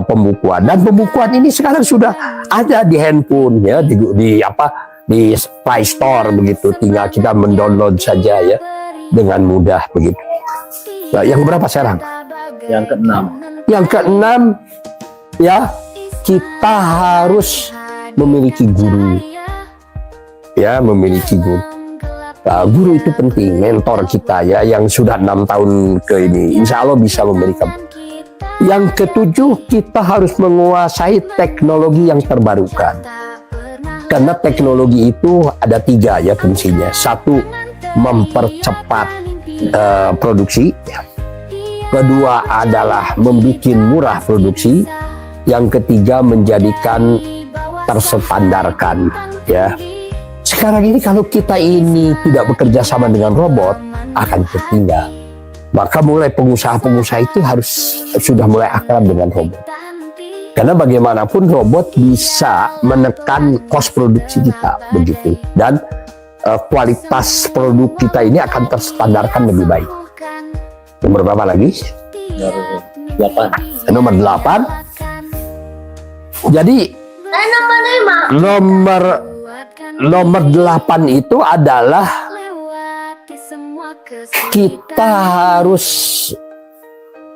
pembukuan. Dan pembukuan ini sekarang sudah ada di handphone ya, di Play Store begitu. Tinggal kita mendownload saja ya dengan mudah begitu. Nah, yang berapa sekarang? Yang keenam. Yang keenam, ya, kita harus memiliki guru. Ya, memiliki guru. Nah, guru itu penting, mentor kita ya, yang sudah 6 tahun ke ini, insya Allah bisa memberikan. Yang ketujuh, kita harus menguasai teknologi yang terbarukan. Karena teknologi itu ada 3 ya fungsinya. 1, mempercepat produksi. Kedua adalah membuat murah produksi. Yang ketiga, menjadikan terstandarkan ya. Sekarang ini kalau kita ini tidak bekerja sama dengan robot, akan tertinggal. Maka mulai pengusaha-pengusaha itu sudah mulai akrab dengan robot. Karena bagaimanapun robot bisa menekan kos produksi kita begitu, dan kualitas produk kita ini akan terstandarkan lebih baik. Nomor berapa lagi? Nomor 8. Jadi nomor 8 itu adalah kita harus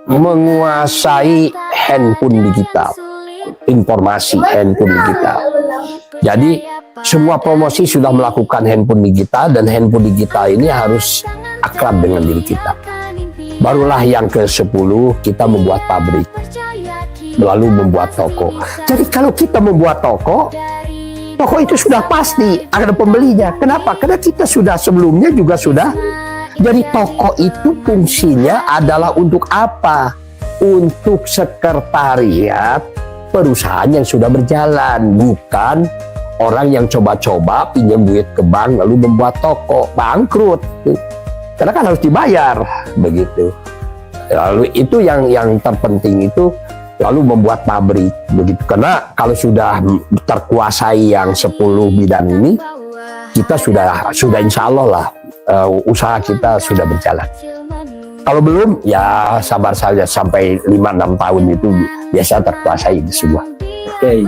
menguasai handphone digital, informasi handphone digital. Jadi semua promosi sudah melakukan handphone digital, dan handphone digital ini harus akrab dengan diri kita. Barulah yang ke-10, kita membuat pabrik, lalu membuat toko. Jadi kalau kita membuat toko itu sudah pasti ada pembelinya. Kenapa? Karena kita sudah sebelumnya juga sudah. Jadi toko itu fungsinya adalah untuk apa? Untuk sekretariat perusahaan yang sudah berjalan, bukan orang yang coba-coba pinjam duit ke bank lalu membuat toko, bangkrut. Karena kan harus dibayar begitu. Lalu itu yang terpenting itu, lalu membuat pabrik begitu. Karena kalau sudah terkuasai yang 10 bidang ini, kita sudah insya Allah lah usaha kita sudah berjalan. Kalau belum, ya sabar saja sampai 5-6 tahun itu biasa terkuasai itu semua. Oke.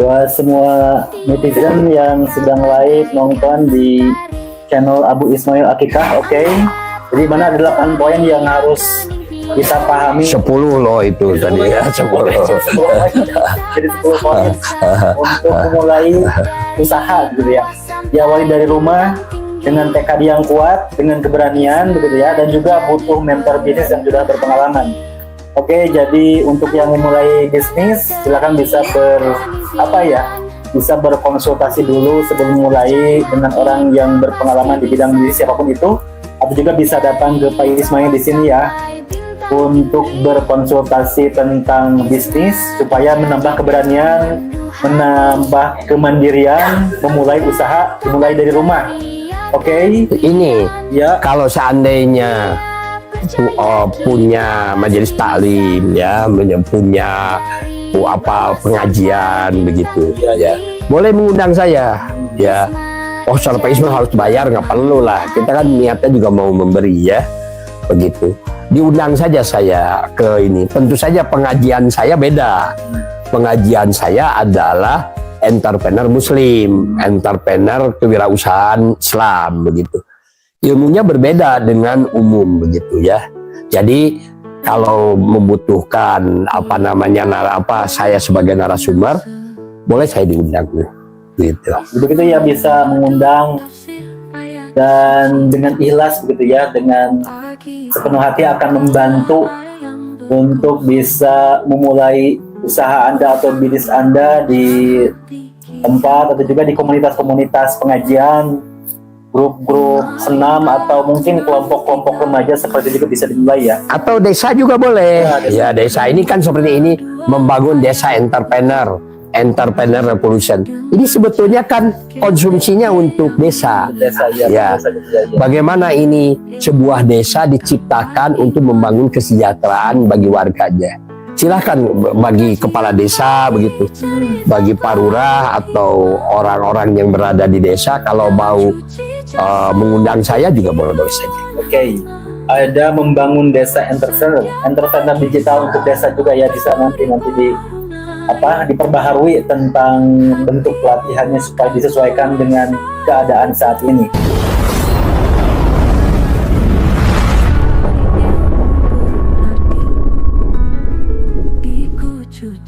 Buat semua netizen yang sedang live nonton di channel Abu Ismail Akikah, oke. Jadi mana ada 8 poin yang harus kita pahami. 10 loh itu tadi ya, 10. Jadi 10 poin untuk memulai usaha gitu ya. Diawali dari rumah dengan tekad yang kuat, dengan keberanian begitu ya, dan juga butuh mentor bisnis yang sudah berpengalaman. Oke, jadi untuk yang memulai bisnis silakan bisa bisa berkonsultasi dulu sebelum mulai dengan orang yang berpengalaman di bidang bisnis siapapun itu, atau juga bisa datang ke Pak Ismail di sini ya untuk berkonsultasi tentang bisnis supaya menambah keberanian, menambah kemandirian, memulai usaha dimulai dari rumah. Oke. Ini Ya. kalau seandainya punya majelis taklim ya, punya pengajian begitu ya, boleh mengundang saya ya. Oh, soal Pak Ismail harus bayar, nggak perlu lah, kita kan niatnya juga mau memberi ya begitu. Diundang saja saya ke ini. Tentu saja pengajian saya beda. Pengajian saya adalah entrepreneur muslim, entrepreneur kewirausahaan Islam begitu. Ilmunya berbeda dengan umum begitu ya. Jadi kalau membutuhkan saya sebagai narasumber, boleh saya diundang gitu. Begitu ya, bisa mengundang dan dengan ikhlas begitu ya, dengan sepenuh hati akan membantu untuk bisa memulai usaha Anda atau bisnis Anda di tempat atau juga di komunitas-komunitas pengajian, grup-grup senam, atau mungkin kelompok-kelompok remaja seperti itu bisa dimulai ya. Atau desa juga boleh. Ya, desa ini kan seperti ini, membangun desa entrepreneur revolution. Ini sebetulnya kan konsumsinya untuk desa. Ya. Bagaimana ini sebuah desa diciptakan untuk membangun kesejahteraan bagi warganya. Silahkan bagi kepala desa begitu, bagi parurah atau orang-orang yang berada di desa, kalau mau mengundang saya juga boleh saja. Oke. Ada membangun desa entrepreneur digital untuk desa juga ya, bisa nanti diperbaharui tentang bentuk pelatihannya supaya disesuaikan dengan keadaan saat ini. Aduh